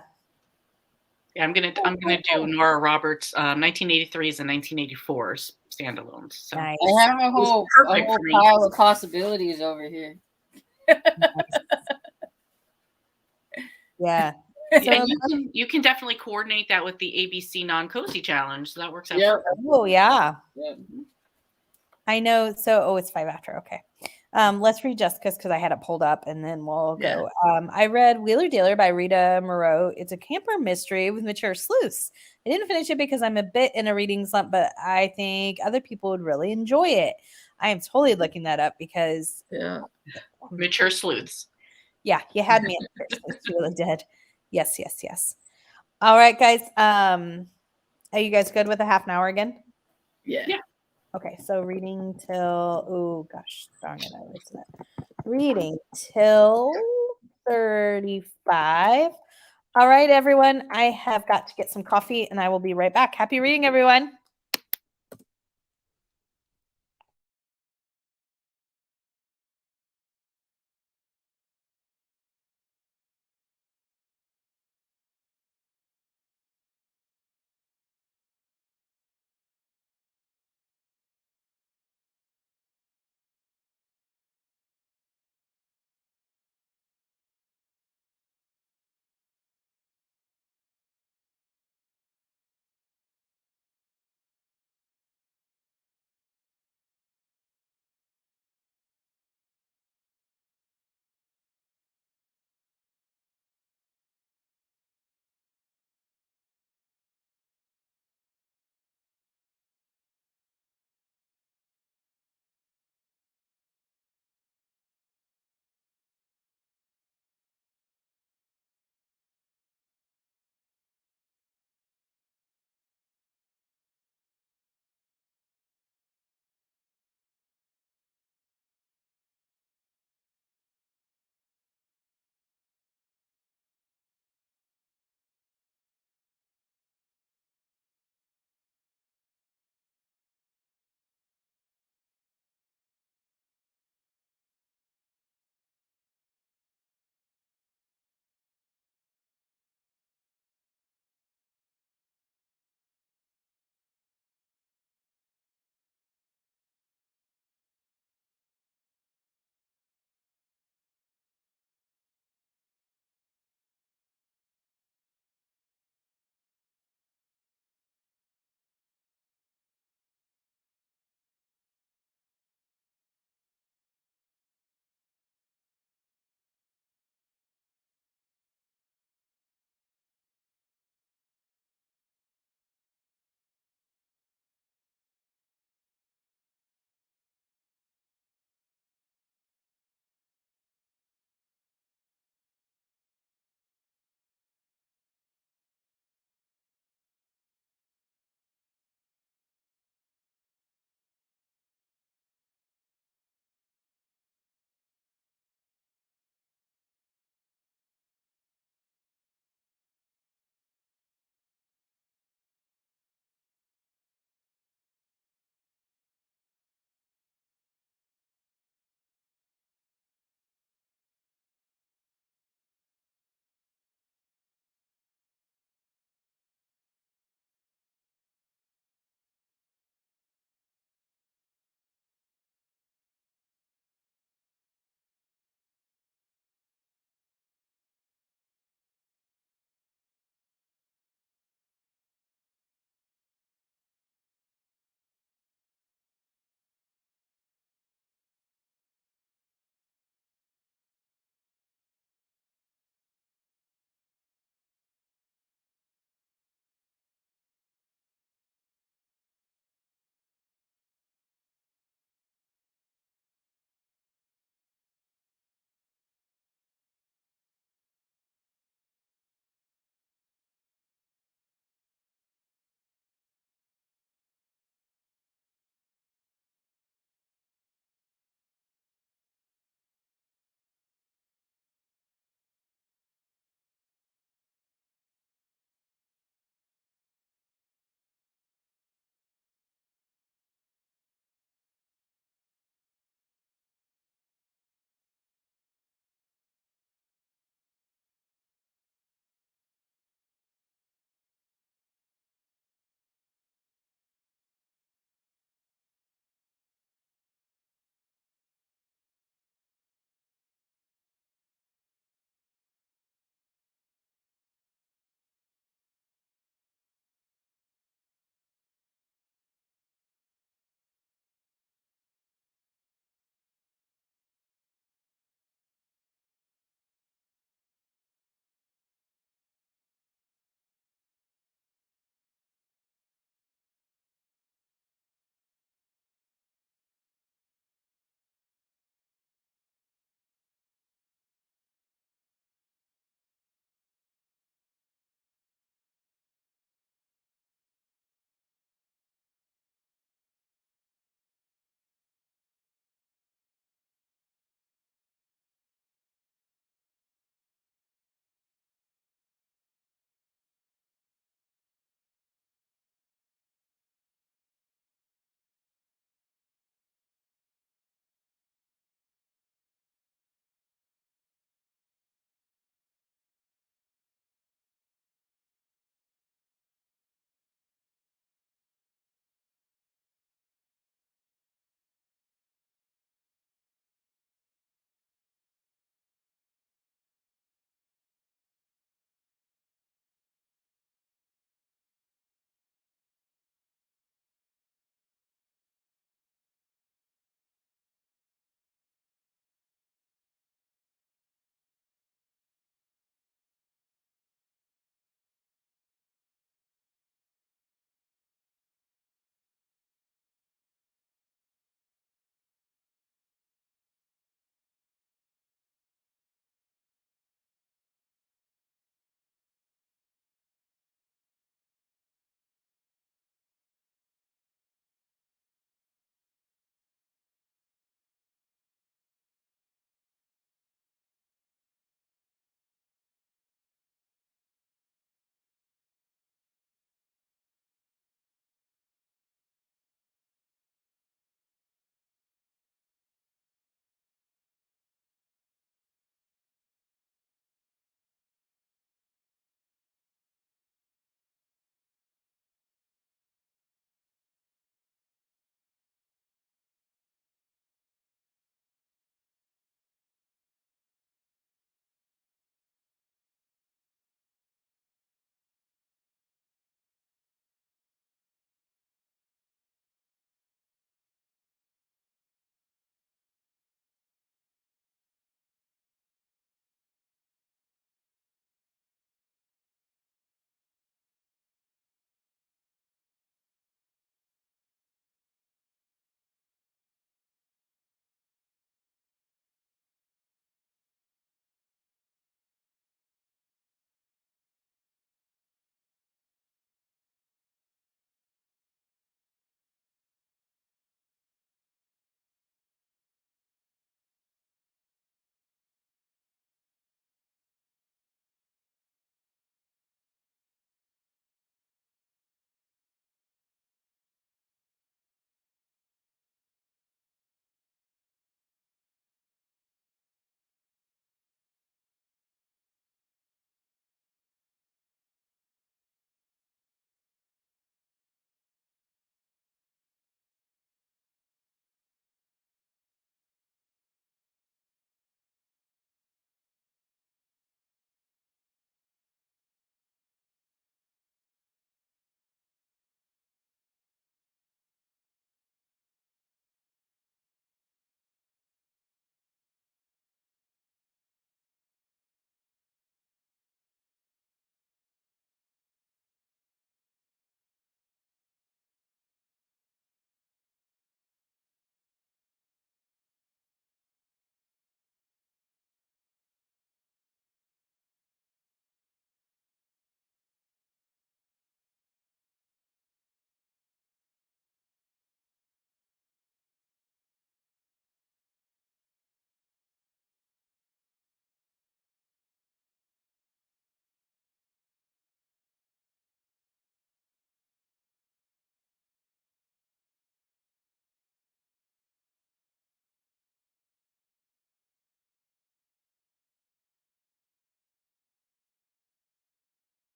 Yeah, I'm gonna do Nora Roberts' 1983s and 1984s standalones. So nice. I have a whole pile of possibilities over here. Yeah. So you can definitely coordinate that with the ABC non-cozy challenge. So that works out. Oh yeah. I know. So it's 5 after. Okay. Let's read Jessica's because I had it pulled up and then we'll go. I read Wheeler Dealer by Rita Moreau. It's a camper mystery with mature sleuths. I didn't finish it because I'm a bit in a reading slump, but I think other people would really enjoy it. I am totally looking that up because Mature sleuths. Yeah, you had me at first. It's really did. Yes. All right, guys. Are you guys good with a half an hour again? Yeah. Okay, so reading till gosh, darn it, I wasted it. Reading till 35. All right, everyone. I have got to get some coffee and I will be right back. Happy reading, everyone.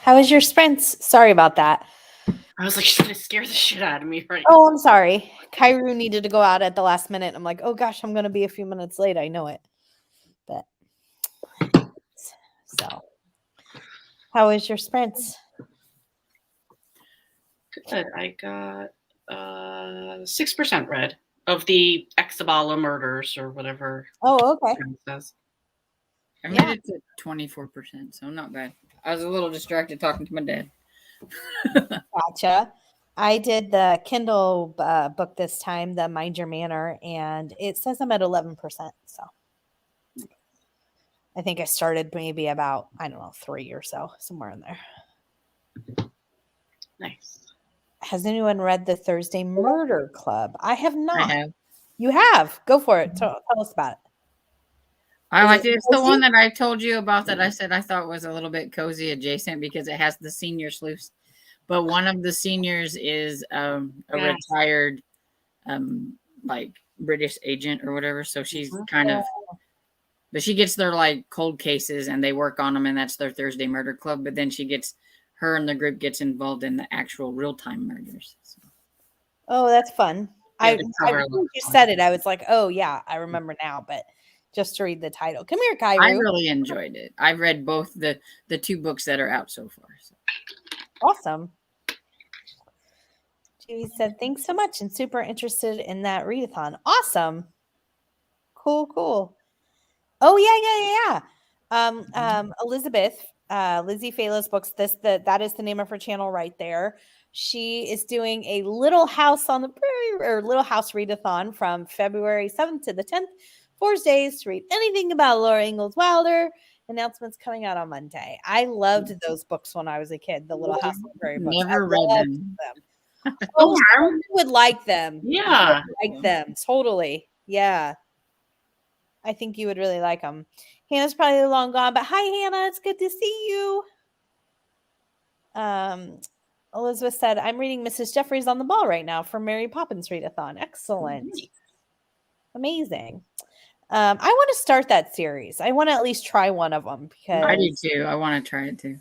How was your sprints? Sorry about that. I was like, she's gonna scare the shit out of me right Oh, I'm sorry. Kairu needed to go out at the last minute. I'm like, oh gosh, I'm gonna be a few minutes late. I know it. But so how was your sprints? Good. I got 6% read of the Exabala murders or whatever. Oh, okay. it says. I made it to 24%, so not bad. I was a little distracted talking to my dad. Gotcha. I did the Kindle book this time, the Mind Your Manner, and it says I'm at 11%. So I think I started maybe about, I don't know, 3 or so, somewhere in there. Nice. Has anyone read the Thursday Murder Club? I have not. I have. You have. Go for it. Tell us about it. I Is like it it. It's the cozy? one that I told you about that I said I thought was a little bit cozy adjacent because it has the senior sleuths. But one of the seniors is a Yes. retired like British agent or whatever. So she's kind of, but she gets their like cold cases and they work on them, and that's their Thursday Murder Club. But then her and the group gets involved in the actual real-time murders. So. Oh, that's fun. Yeah, when you said it, I was like, oh yeah, I remember now, but just to read the title. Come here, Kairu. I really enjoyed it. I've read both the 2 books that are out so far. So. Awesome. Judy said, thanks so much and super interested in that readathon. Awesome. Cool. Oh, yeah. Elizabeth, Lizzie Fela's books, that is the name of her channel right there. She is doing a Little House on the Prairie, or Little House readathon from February 7th to the 10th. 4 days to read anything about Laura Ingalls Wilder. Announcements coming out on Monday. I loved those books when I was a kid, the Little House on the Prairie books. Never read them. Oh, you would like them. Yeah. Like them. Totally. Yeah. I think you would really like them. Hannah's probably long gone, but hi, Hannah. It's good to see you. Elizabeth said, I'm reading Mrs. Jeffries on the Ball right now for Mary Poppins Readathon. Excellent. Amazing. I want to start that series. I want to at least try one of them because I do too. I want to try it too.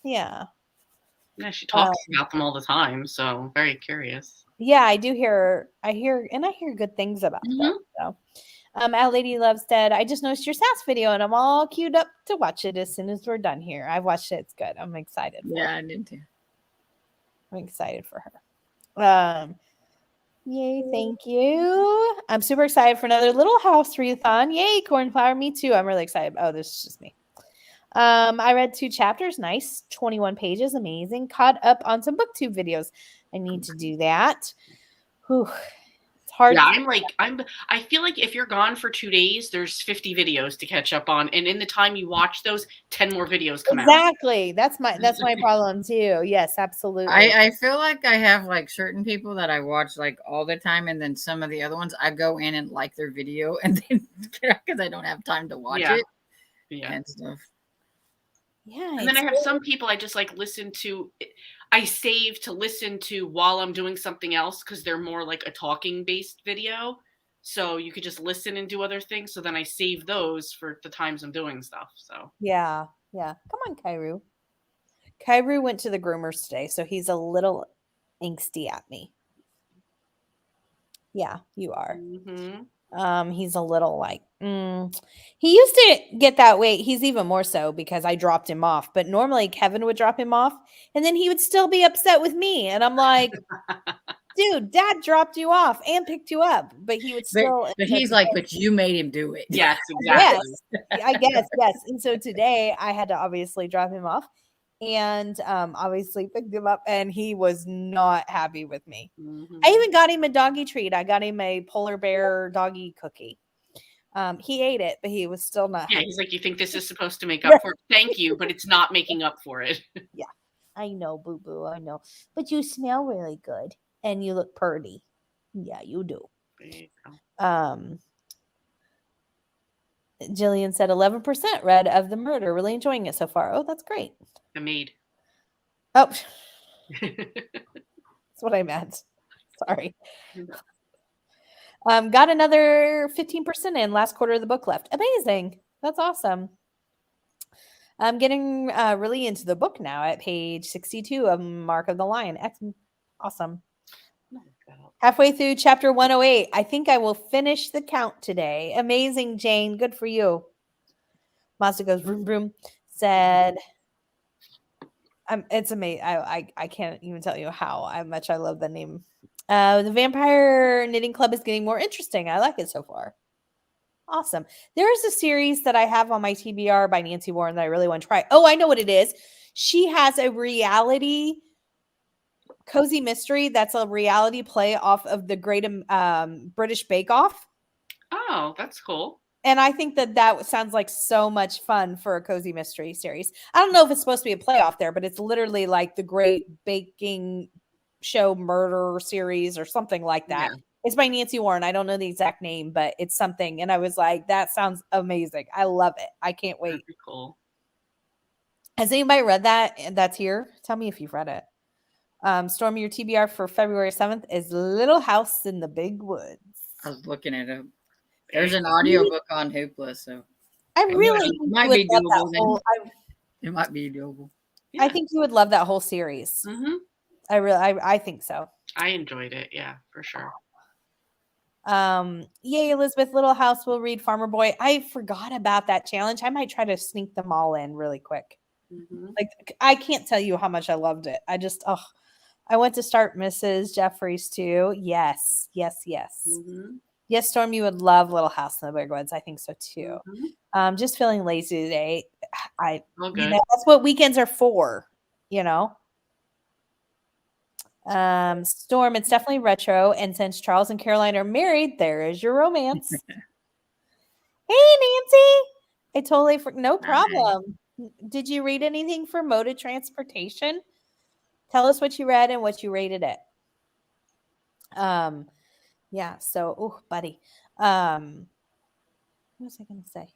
Yeah. Yeah, she talks about them all the time, so very curious. Yeah, I hear good things about them. So Our Lady Loves Dead. I just noticed your SAS video and I'm all queued up to watch it as soon as we're done here. I've watched it. It's good. I'm excited. I did too. I'm excited for her. Yay, thank you. I'm super excited for another Little House readathon. Yay, Cornflower. Me too. I'm really excited. Oh, this is just me. I read 2 chapters. Nice. 21 pages. Amazing. Caught up on some booktube videos. I need to do that. Whew. It's hard. Yeah, I feel like if you're gone for 2 days, there's 50 videos to catch up on. And in the time you watch those, 10 more videos come out. Exactly. That's my problem too. Yes, absolutely. I feel like I have like certain people that I watch like all the time, and then some of the other ones I go in and like their video and then because I don't have time to watch it. Yeah. And stuff. Yeah. And then I have some people I just like listen to. I save to listen to while I'm doing something else because they're more like a talking based video. So you could just listen and do other things. So then I save those for the times I'm doing stuff. So yeah. Come on, Kairu. Kairu went to the groomers today, so he's a little angsty at me. Yeah, you are. He's a little like, he used to get that way. He's even more so because I dropped him off. But normally Kevin would drop him off and then he would still be upset with me. And I'm like, dude, Dad dropped you off and picked you up. But he would still. But he's like, but you made him do it. Yes, exactly. Yes, I guess. Yes. And so today I had to obviously drop him off. And obviously picked him up and he was not happy with me. I even got him a doggy treat. I got him a polar bear doggy cookie. He ate it, but he was still not happy. He's like, you think this is supposed to make up for it? Thank you, but it's not making up for it. Yeah, I know, boo-boo, I know. But you smell really good and you look pretty. Yeah, you do. There you go. Jillian said 11% read of the murder. Really enjoying it so far. Oh, that's great. The maid. Oh, that's what I meant. Sorry. Got another 15% in last quarter of the book left. Amazing. That's awesome. I'm getting really into the book now at page 62 of Mark of the Lion. Awesome. Halfway through chapter 108. I think I will finish the count today. Amazing, Jane. Good for you. Mazda goes vroom vroom. Said, it's amazing. I can't even tell you how much I love the name. The Vampire Knitting Club is getting more interesting. I like it so far. Awesome. There is a series that I have on my TBR by Nancy Warren that I really want to try. Oh, I know what it is. She has a reality cozy mystery that's a reality play off of the Great British Bake Off. Oh, that's cool. And I think that sounds like so much fun for a cozy mystery series. I don't know if it's supposed to be a playoff there, but it's literally like the Great Baking Show Murder series or something like that. Yeah. It's by Nancy Warren. I don't know the exact name, but it's something. And I was like, that sounds amazing. I love it. I can't wait. That'd be cool. Has anybody read that? That's here. Tell me if you've read it. Storm, your TBR for February 7th is Little House in the Big Woods. I was looking at it. There's an audiobook on Hoopla, so I really might be doable. It might be doable. Yeah. I think you would love that whole series. Mm-hmm. I think so. I enjoyed it. Yeah, for sure. Yay, Elizabeth. Little House will read Farmer Boy. I forgot about that challenge. I might try to sneak them all in really quick. Mm-hmm. Like, I can't tell you how much I loved it. I went to start Mrs. Jeffries too. Yes. Mm-hmm. Yes, Storm, you would love Little House in the Big Woods. I think so too. Mm-hmm. Just feeling lazy today. That's what weekends are for, Storm, it's definitely retro. And since Charles and Caroline are married, there is your romance. Hey, Nancy. I totally no problem. Did you read anything for mode of transportation? Tell us what you read and what you rated it. Yeah, so buddy. What was I gonna say?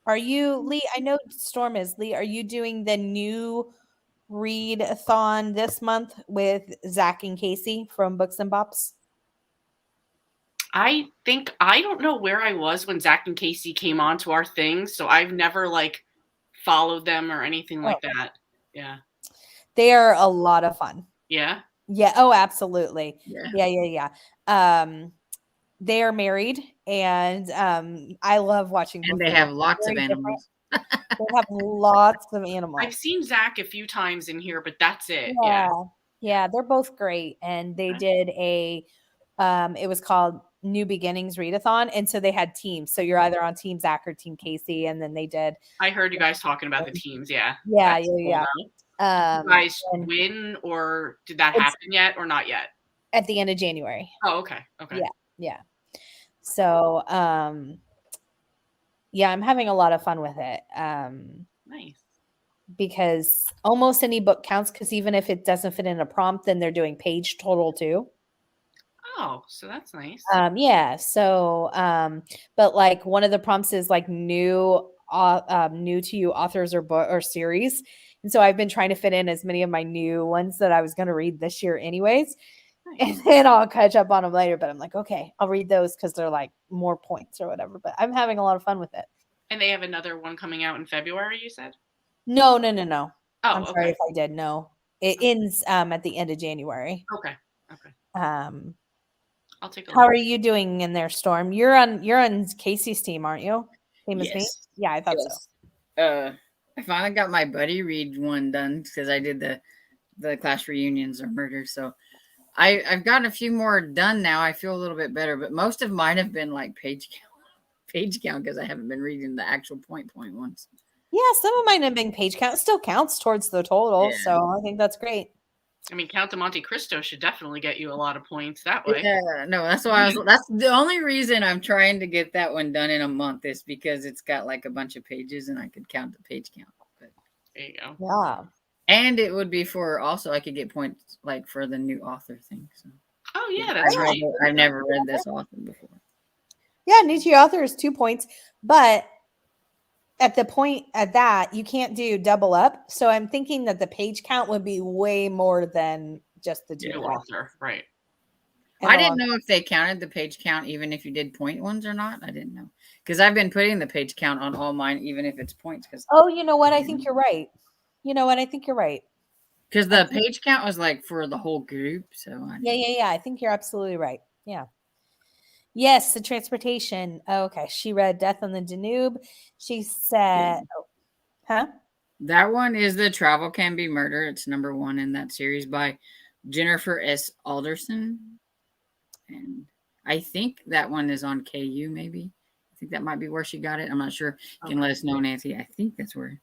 Are you, Lee? I know Storm is. Lee, are you doing the new read-a-thon this month with Zach and Casey from Books and Bops? I don't know where I was when Zach and Casey came on to our thing, so I've never followed them or anything like that. Yeah. They are a lot of fun. Yeah. Yeah. Oh, absolutely. Yeah. They are married, and I love watching. And they have lots of animals. They have lots of animals. I've seen Zach a few times in here, but that's it. Yeah, they're both great, and they did a. It was called New Beginnings Readathon, and so they had teams. So you're either on Team Zach or Team Casey, and then they did. I heard you guys talking about the teams. Yeah. Yeah. Did you guys win, or did that happen yet, or not yet? At the end of January. Oh, okay. Yeah. So, yeah, I'm having a lot of fun with it. Nice. Because almost any book counts, because even if it doesn't fit in a prompt, then they're doing page total too. Oh, so that's nice. Yeah. So, but one of the prompts is new to you authors or book or series. And so I've been trying to fit in as many of my new ones that I was going to read this year anyways. Nice. And then I'll catch up on them later. But I'm like, okay, I'll read those because they're more points or whatever. But I'm having a lot of fun with it. And they have another one coming out in February, you said? No. Oh, I'm sorry if I did. No, it ends at the end of January. Okay. I'll take a look. How are you doing in there, Storm? You're on Casey's team, aren't you? Same as me? Yeah, I thought so. I finally got my buddy read one done because I did the class reunions or murder. So I've gotten a few more done now. I feel a little bit better, but most of mine have been page count because I haven't been reading the actual point ones. Yeah, some of mine have been page count. It still counts towards the total, so I think that's great. I mean, Count of Monte Cristo should definitely get you a lot of points that way. Yeah, no, that's why that's the only reason I'm trying to get that one done in a month is because it's got a bunch of pages and I could count the page count. But there you go. Yeah. And it would be I could get points for the new author thing. So. Oh yeah, that's right. I've never read this author before. Yeah, new to your author is 2 points, but at the point at that, you can't do double up. So I'm thinking that the page count would be way more than just the new author, right? I didn't know if they counted the page count even if you did point ones or not. I didn't know because I've been putting the page count on all mine, even if it's points. Because you know what? I think you're right. You know what? I think you're right. Because the page count was like for the whole group. So yeah. I think you're absolutely right. Yeah. Yes, the transportation. Oh, okay. She read Death on the Danube. She said, huh? That one is The Travel Can Be Murder. It's number 1 in that series by Jennifer S. Alderson. And I think that one is on KU, maybe. I think that might be where she got it. I'm not sure. You can let us know, Nancy. I think that's where.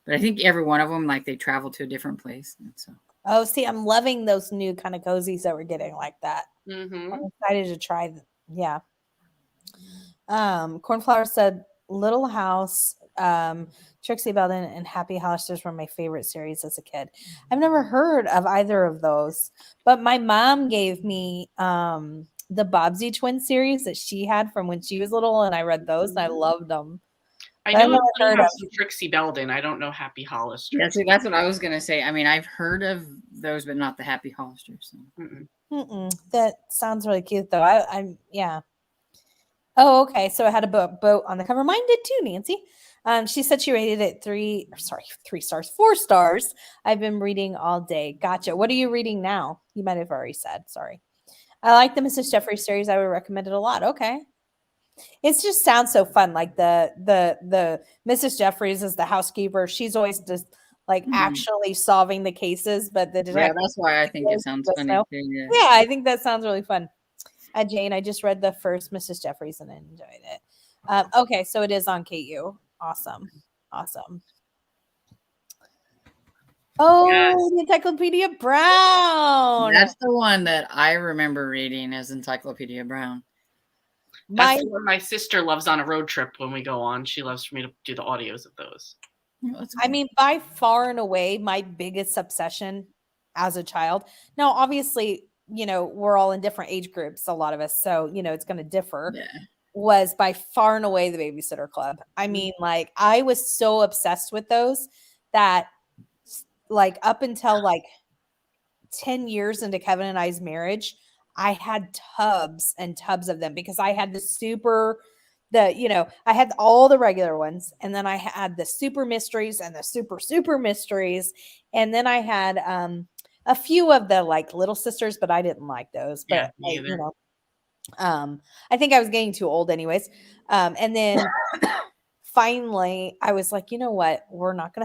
But I think every one of them, like, they travel to a different place. And so. Oh, see, I'm loving those new kind of cozies that we're getting like that. Mm-hmm. I'm excited to try them. Yeah. Cornflower said Little House, Trixie Belden, and Happy Holisters were my favorite series as a kid. I've never heard of either of those, but my mom gave me the Bobsy Twin series that she had from when she was little, and I read those and I loved them. I know I've heard of Trixie Belden. I don't know Happy Hollister. Yeah, see, that's what I was gonna say. I mean, I've heard of those, but not the Happy Hollisters. So. That sounds really cute, though. I'm yeah. Oh, okay. So it had a boat on the cover. Mine did too, Nancy. She said she rated it 4 stars. I've been reading all day. Gotcha. What are you reading now? You might have already said. Sorry. I like the Mrs. Jeffries series. I would recommend it a lot. Okay. It just sounds so fun. Like the Mrs. Jeffries is the housekeeper. She's always just like actually solving the cases, but the detective. Yeah, that's why I think it sounds funny too. Yeah, I think that sounds really fun. Jane, I just read the first Mrs. Jeffries and I enjoyed it. Okay, so it is on KU. Awesome. Oh, yes. The Encyclopedia Brown. That's the one that I remember reading as Encyclopedia Brown. That's what my sister loves on a road trip when we go on. She loves for me to do the audios of those. I mean, by far and away, my biggest obsession as a child. Now, obviously, we're all in different age groups, a lot of us. So, it's going to differ. Yeah. Was by far and away the Babysitter Club. I mean, like, I was so obsessed with those that, like, up until like 10 years into Kevin and I's marriage, I had tubs and tubs of them because I had I had all the regular ones, and then I had the super mysteries and the super mysteries, and then I had a few of the like Little Sisters, but I didn't like those. But I think I was getting too old anyways. And then finally I was like, you know what? We're not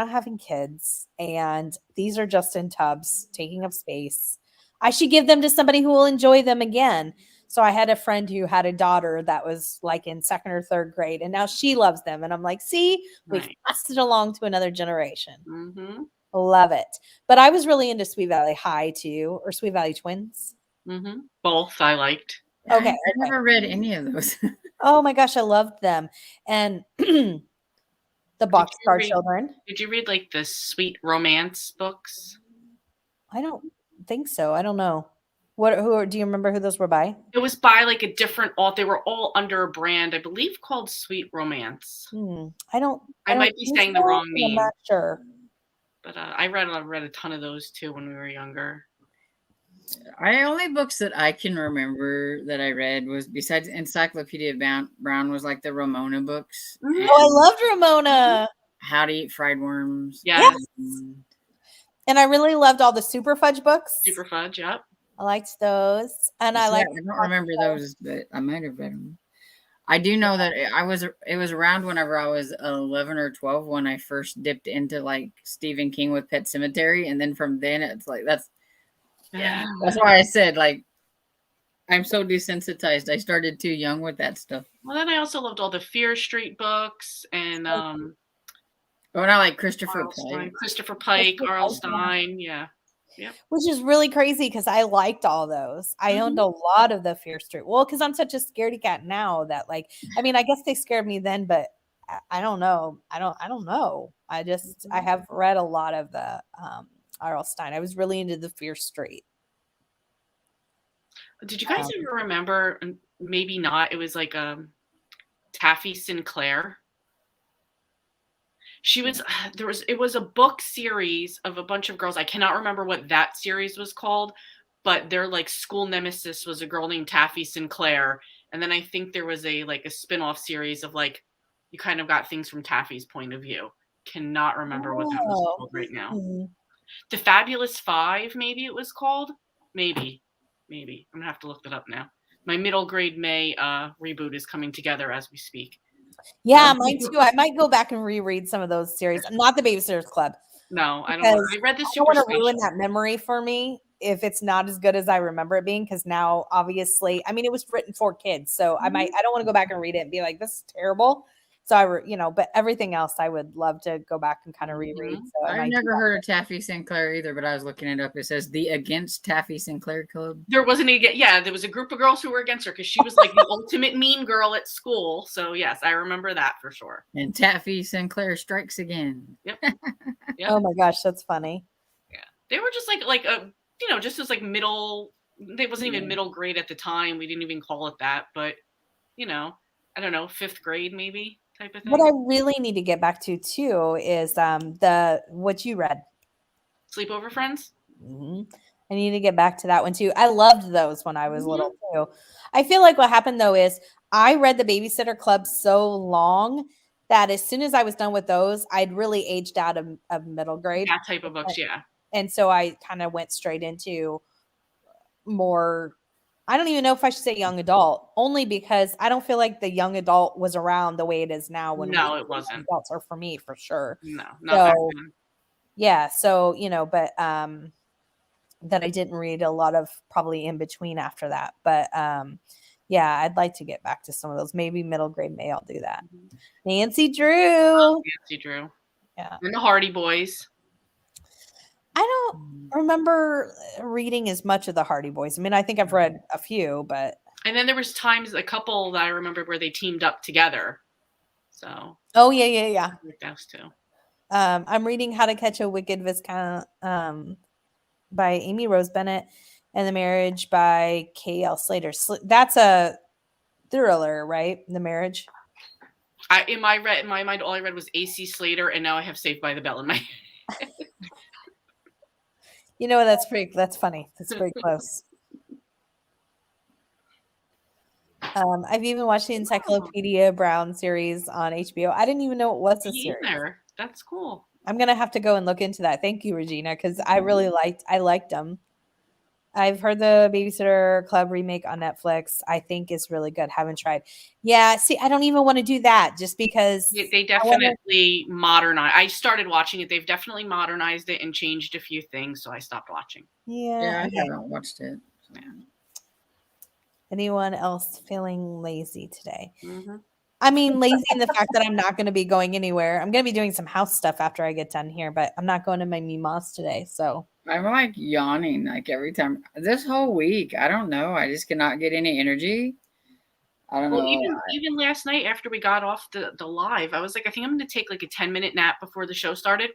having kids, and these are just in tubs taking up space. I should give them to somebody who will enjoy them again. So I had a friend who had a daughter that was like in 2nd or 3rd grade, and now she loves them. And I'm like, see, we've passed it along to another generation. Mm-hmm. Love it. But I was really into Sweet Valley High too, or Sweet Valley Twins. Mm-hmm. Both I liked. Okay. I never read any of those. Oh my gosh, I loved them. And the Boxcar Children. Did you read like the sweet romance books? I don't think so. I don't know. Do you remember who those were by? It was by like a different they were all under a brand, I believe, called Sweet Romance. I might be saying the wrong name. I'm not sure. But I read a ton of those too when we were younger. Only books that I can remember that I read was, besides Encyclopedia Brown, was like the Ramona books. Oh, I loved Ramona. How to Eat Fried Worms. Yes. And I really loved all the Super Fudge books. Super Fudge, yep. I liked those. And I don't remember those, but I might have read them. I do know that it was around whenever I was 11 or 12 when I first dipped into like Stephen King with Pet Sematary, and then from then it's like that's why I said like I'm so desensitized. I started too young with that stuff. Well, then I also loved all the Fear Street books and I like Christopher Pike, R.L. Stine, yeah. Yep. Which is really crazy because I liked all those. I owned a lot of the Fear Street. Well, because I'm such a scaredy cat now that like, I mean, I guess they scared me then, but I don't know. I don't know. I have read a lot of the R.L. Stine. I was really into the Fear Street. Did you guys ever remember? Maybe not. It was like Taffy Sinclair. It was a book series of a bunch of girls. I cannot remember what that series was called, but their like school nemesis was a girl named Taffy Sinclair. And then I think there was a spin-off series of like, you kind of got things from Taffy's point of view. Cannot remember what that was called right now. The Fabulous Five, maybe it was called. Maybe. I'm gonna have to look that up now. My middle grade May reboot is coming together as we speak. Yeah, mine too. I might go back and reread some of those series. Not the Babysitter's Club. No, I don't. I read the Super. I don't want to ruin that memory for me if it's not as good as I remember it being. Because now, obviously, I mean, it was written for kids, so I don't want to go back and read it and be like, "This is terrible." So but everything else, I would love to go back and kind of reread. So I've never heard of Taffy Sinclair either, but I was looking it up. It says the Against Taffy Sinclair Club. There wasn't there was a group of girls who were against her because she was like the ultimate mean girl at school. So yes, I remember that for sure. And Taffy Sinclair strikes again. Yep. Oh my gosh, that's funny. Yeah, they were just like a just as like middle. They wasn't even middle grade at the time. We didn't even call it that, but I don't know, 5th grade maybe. Type of thing. What I really need to get back to too is the what you read, Sleepover Friends. I need to get back to that one too. I loved those when I was little too. I feel like what happened though is I read the Babysitter Club so long that as soon as I was done with those, I'd really aged out of middle grade. That type of books, yeah. And so I kind of went straight into more. I don't even know if I should say young adult, only because I don't feel like the young adult was around the way it is now. When it wasn't. Adults are for me for sure. No, not back then. Yeah. So but that I didn't read a lot of probably in between after that. But yeah, I'd like to get back to some of those. Maybe middle grade May. I'll do that. Nancy Drew. Yeah. And the Hardy Boys. I don't remember reading as much of the Hardy Boys. I mean, I think I've read a few, but. And then there was times, a couple that I remember where they teamed up together. So. Oh, yeah. Those two. I'm reading How to Catch a Wicked Viscount by Amy Rose Bennett and The Marriage by K.L. Slater. That's a thriller, right? The Marriage. In my mind, all I read was A.C. Slater, and now I have Saved by the Bell in my head. That's funny. That's pretty close. I've even watched the Encyclopedia Brown series on HBO. I didn't even know it was a series. That's cool. I'm gonna have to go and look into that. Thank you, Regina, because I really liked them. I've heard the Babysitter Club remake on Netflix. I think is really good. Haven't tried. Yeah, see, I don't even want to do that just because they definitely modernized. I started watching it. They've definitely modernized it and changed a few things, so I stopped watching. Yeah, I haven't watched it. Yeah. Anyone else feeling lazy today? I mean, lazy in the fact that I'm not going to be going anywhere. I'm going to be doing some house stuff after I get done here, but I'm not going to my Mimas today. So I'm like yawning like every time. This whole week, I don't know. I just cannot get any energy. I don't know. Even last night after we got off the live, I was like, I think I'm going to take like a 10-minute nap before the show started.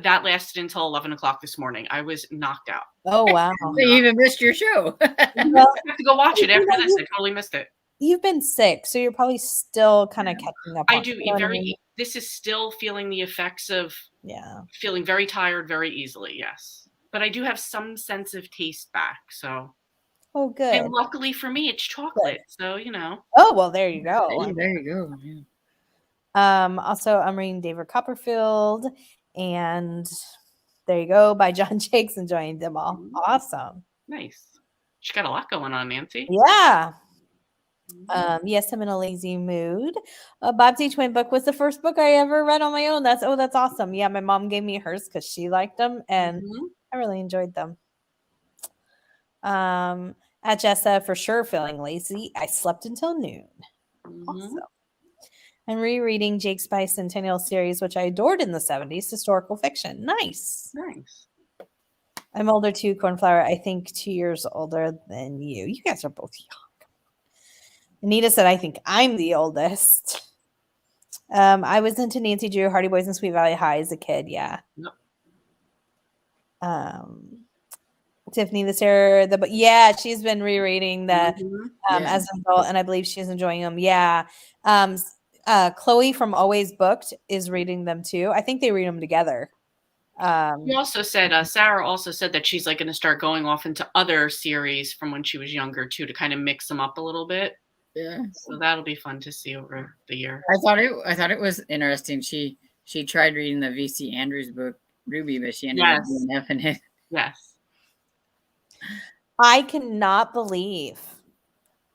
That lasted until 11 o'clock this morning. I was knocked out. Oh, wow. So you even missed your show. I have to go watch it after this. I totally missed it. You've been sick, so you're probably still kind of catching up. I do. This is still feeling the effects of feeling very tired very easily, yes. But I do have some sense of taste back, so. Oh, good. And luckily for me, it's chocolate, so, Oh, well, there you go. There you go. Yeah. Also, I'm reading David Copperfield, and there you go, by John Jakes, enjoying them all. Awesome. Nice. She got a lot going on, Nancy. Yeah. Yes, I'm in a lazy mood. Bob's Twin Book was the first book I ever read on my own. That's awesome. Yeah, my mom gave me hers because she liked them, and I really enjoyed them. At Jessa, for sure, feeling lazy. I slept until noon. Awesome. I'm rereading Jake's Bicentennial series, which I adored in the 70s, historical fiction. Nice. I'm older too, Cornflower. I think 2 years older than you. You guys are both young. Anita said, I think I'm the oldest. I was into Nancy Drew, Hardy Boys, and Sweet Valley High as a kid. Yeah. Yep. Tiffany the Sarah, she's been rereading that as an adult, and I believe she's enjoying them. Yeah. Chloe from Always Booked is reading them too. I think they read them together. You also said Sarah also said that she's like going to start going off into other series from when she was younger too, to kind of mix them up a little bit. Yeah. So that'll be fun to see over the year. I thought it was interesting. She tried reading the V.C. Andrews book Ruby, but she ended up doing F in it. Yes. I cannot believe,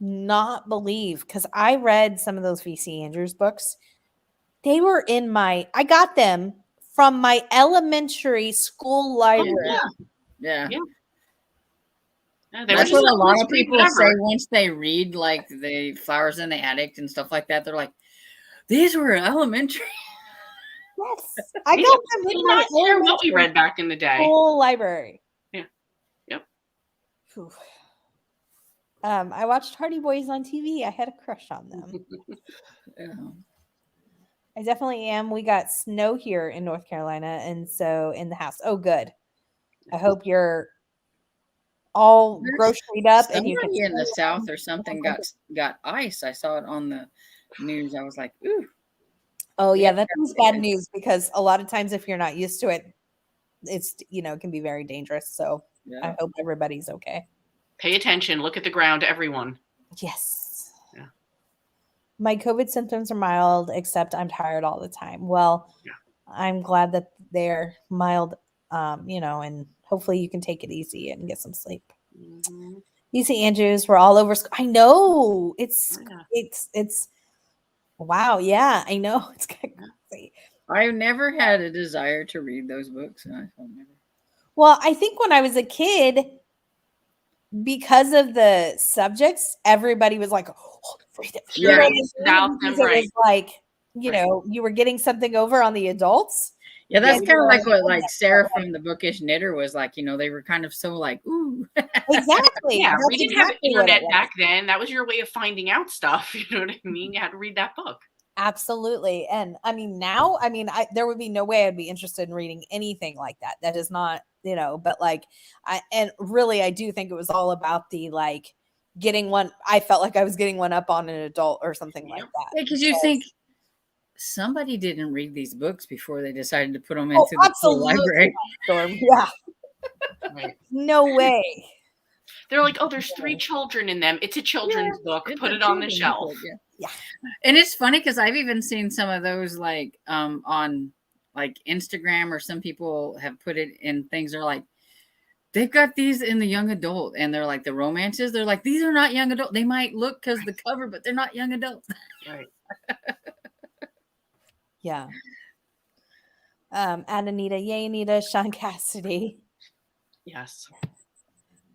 because I read some of those V.C. Andrews books. They were I got them from my elementary school library. Yeah. That's what a lot of people say once they read like the Flowers in the Attic and stuff like that. They're like, these were elementary. Yes, I got them in my elementary what we read back in the day. School library. Yeah. Yep. Whew. I watched Hardy Boys on TV. I had a crush on them. Yeah. I definitely am. We got snow here in North Carolina, and so in the house. Oh, good. I hope you're all groceryed up and you can in the south or something got ice. I saw it on the news. I was like, ooh. Oh yeah, that is bad news, because a lot of times if you're not used to it, it's it can be very dangerous. So I hope everybody's okay. Pay attention. Look at the ground, everyone. Yes. Yeah. My COVID symptoms are mild, except I'm tired all the time. Well, I'm glad that they're mild, and hopefully you can take it easy and get some sleep. Mm-hmm. V.C. Andrews, we're all over. I know it's wow. Yeah, I know. It's kind of crazy. I've never had a desire to read those books. Well, I think when I was a kid, because of the subjects, everybody was like, oh, read it. It was like, you were getting something over on the adults. Yeah, that's kind of like what Sarah from the Bookish Knitter was like. They were kind of so like, ooh. Exactly. Yeah, we didn't have internet back then. That was your way of finding out stuff. You know what I mean? You had to read that book. Absolutely. And I mean, now, there would be no way I'd be interested in reading anything like that. That is not, but like, I do think it was all about the, like, getting one. I felt like I was getting one up on an adult or something like that. Because you think somebody didn't read these books before they decided to put them into the school library. Yeah. Right. No way. They're like, oh, there's 3 children in them. It's a children's book. Put it on the shelf. Yeah. And it's funny because I've even seen some of those like on like Instagram, or some people have put it in things. They're like, they've got these in the young adult, and they're like the romances. They're like, these are not young adult. They might look because the cover, but they're not young adult. Right. Yeah. And Anita, yay, Anita, Sean Cassidy. Yes.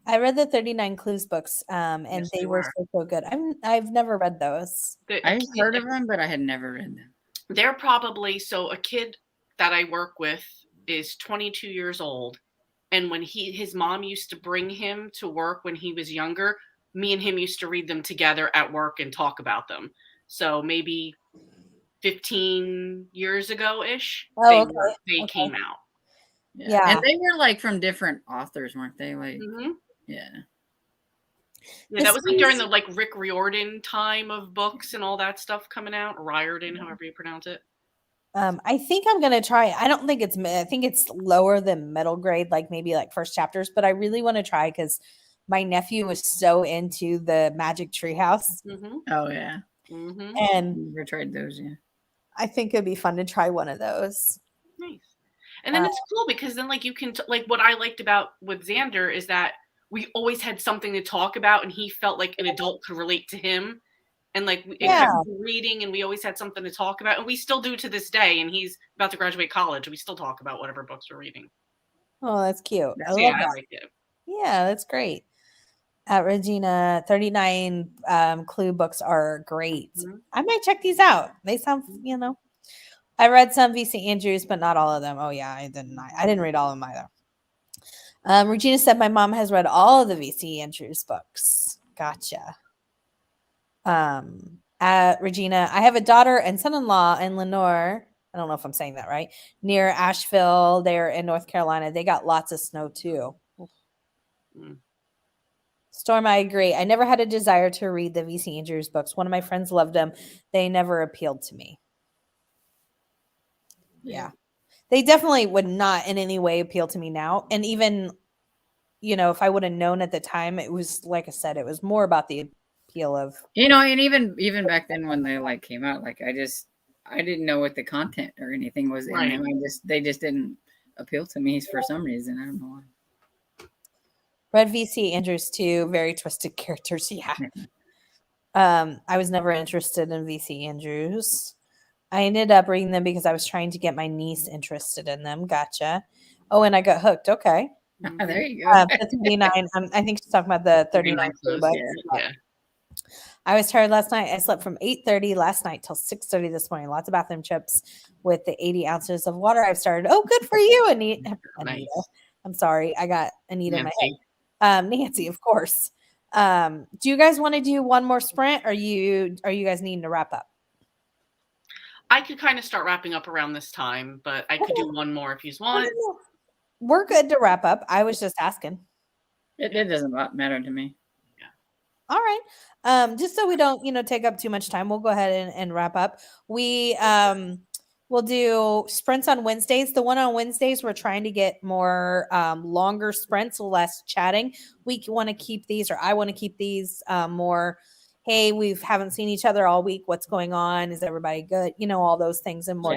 I read the 39 Clues books, and they were so good. I've never read those. I've heard of them, but I had never read them. They're probably, so a kid that I work with is 22 years old. And when his mom used to bring him to work when he was younger, me and him used to read them together at work and talk about them. So maybe 15 years ago-ish, they came out. Yeah. And they were like from different authors, weren't they? Like, Yeah, that was like during the like Rick Riordan time of books and all that stuff coming out. Riordan, however you pronounce it. I think I'm gonna try. I don't think I think it's lower than middle grade, like maybe like first chapters. But I really want to try because my nephew was so into the Magic Treehouse. Mm-hmm. Oh yeah, and never tried those. Yeah, I think it'd be fun to try one of those. Nice. And then it's cool because then like you can like what I liked about with Xander is that we always had something to talk about, and he felt like an adult could relate to him. And like reading, and we always had something to talk about, and we still do to this day. And he's about to graduate college. We still talk about whatever books we're reading. Oh, that's cute. I like it. Yeah, that's great. Regina, 39 Clue books are great. I might check these out. They sound, I read some V.C. Andrews, but not all of them. Oh yeah, I didn't read all of them either. Regina said my mom has read all of the V.C. Andrews books. Gotcha. Regina, I have a daughter and son-in-law in Lenore. I don't know if I'm saying that right. Near Asheville, they're in North Carolina. They got lots of snow too. Storm, I agree. I never had a desire to read the V.C. Andrews books. One of my friends loved them. They never appealed to me. Yeah. they definitely would not in any way appeal to me now. And even, you know, if I would have known at the time, it was like I said, it was more about the appeal of, you know, and even back then when they like came out, like I didn't know what the content or anything was in Right. them. They just didn't appeal to me for some reason. I don't know why. Red VC Andrews too, very twisted characters. Yeah. I was never interested in VC Andrews. I ended up reading them because I was trying to get my niece interested in them. Gotcha. Oh, and I got hooked. Okay. There you go. The 39. I think she's talking about the 39 those, books. yeah. I was tired last night. I slept from 8:30 last night till 6:30 this morning. Lots of bathroom chips with the 80 ounces of water I've started. Oh, good for you, Anita. Nice. I'm sorry. I got Anita in my Nancy. head. Nancy, of course. Do you guys want to do one more sprint? Or are you guys needing to wrap up? I could kind of start wrapping up around this time, but I could do one more if you want. We're good to wrap up. I was just asking. It doesn't matter to me. All right. Just so we don't, you know, take up too much time, we'll go ahead and wrap up. We we'll do sprints on Wednesdays. The one on Wednesdays, we're trying to get more longer sprints, less chatting. We want to keep these, or I want to keep these more. Hey, we haven't seen each other all week. What's going on? Is everybody good? You know, all those things and more.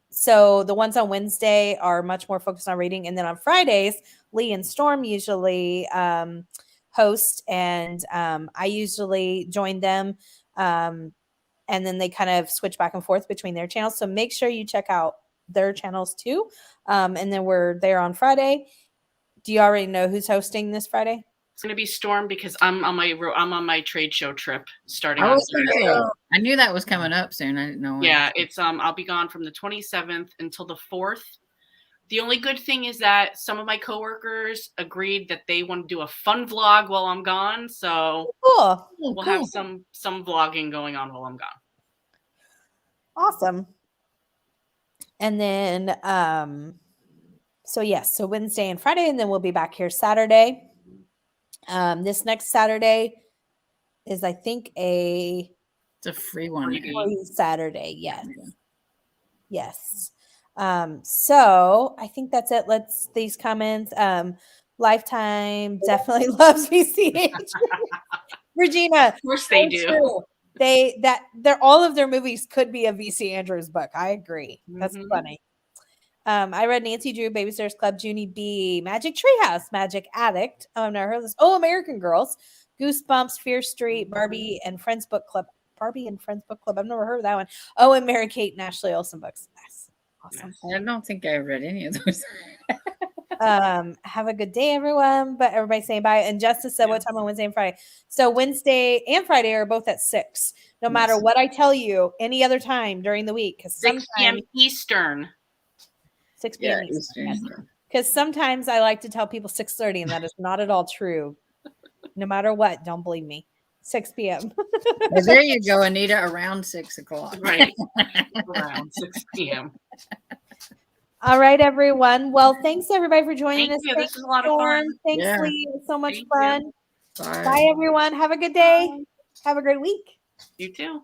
So the ones on Wednesday are much more focused on reading, and then on Fridays, Lee and Storm usually host, and I usually join them, and then they kind of switch back and forth between their channels. So make sure you check out their channels too, and then we're there on Friday. Do you already know who's hosting this Friday? It's going to be Storm because I'm on my trade show trip starting. I knew that was coming up soon. I didn't know when. Yeah, it's I'll be gone from the 27th until the 4th. The only good thing is that some of my coworkers agreed that they want to do a fun vlog while I'm gone, so cool. We'll have some vlogging going on while I'm gone. Awesome. And then so yes, so Wednesday and Friday, and then we'll be back here Saturday. This next Saturday is, I think, it's a free one. Free Saturday, yes. Yes. So I think that's it. Let's these comments. Lifetime definitely loves VCH. Regina. Of course they do. True. They're all of their movies could be a VC Andrews book. I agree. That's funny. I read Nancy Drew, Babysitter's Club, Junie B, Magic Treehouse, Magic Addict. Oh, I've never heard of this. Oh, American Girls, Goosebumps, Fear Street, Barbie and Friends Book Club. Barbie and Friends Book Club. I've never heard of that one. Oh, and Mary Kate and Ashley Olsen books. Yes. Awesome. I don't think I read any of those. Have a good day, everyone. But everybody saying bye. And Justice said, what time on Wednesday and Friday? So Wednesday and Friday are both at 6. No matter what I tell you, any other time during the week. 6 p.m. Eastern. 6 p.m. Eastern. Because sometimes I like to tell people 6:30, and that is not at all true. No matter what, don't believe me. 6 p.m. Well, there you go, Anita. Around 6 o'clock. Right. Around 6 p.m. All right, everyone. Well, thanks everybody for joining us. This is a lot of fun. Thanks, Lee. It was so much fun. Bye. Bye, everyone. Have a good day. Have a great week. You too.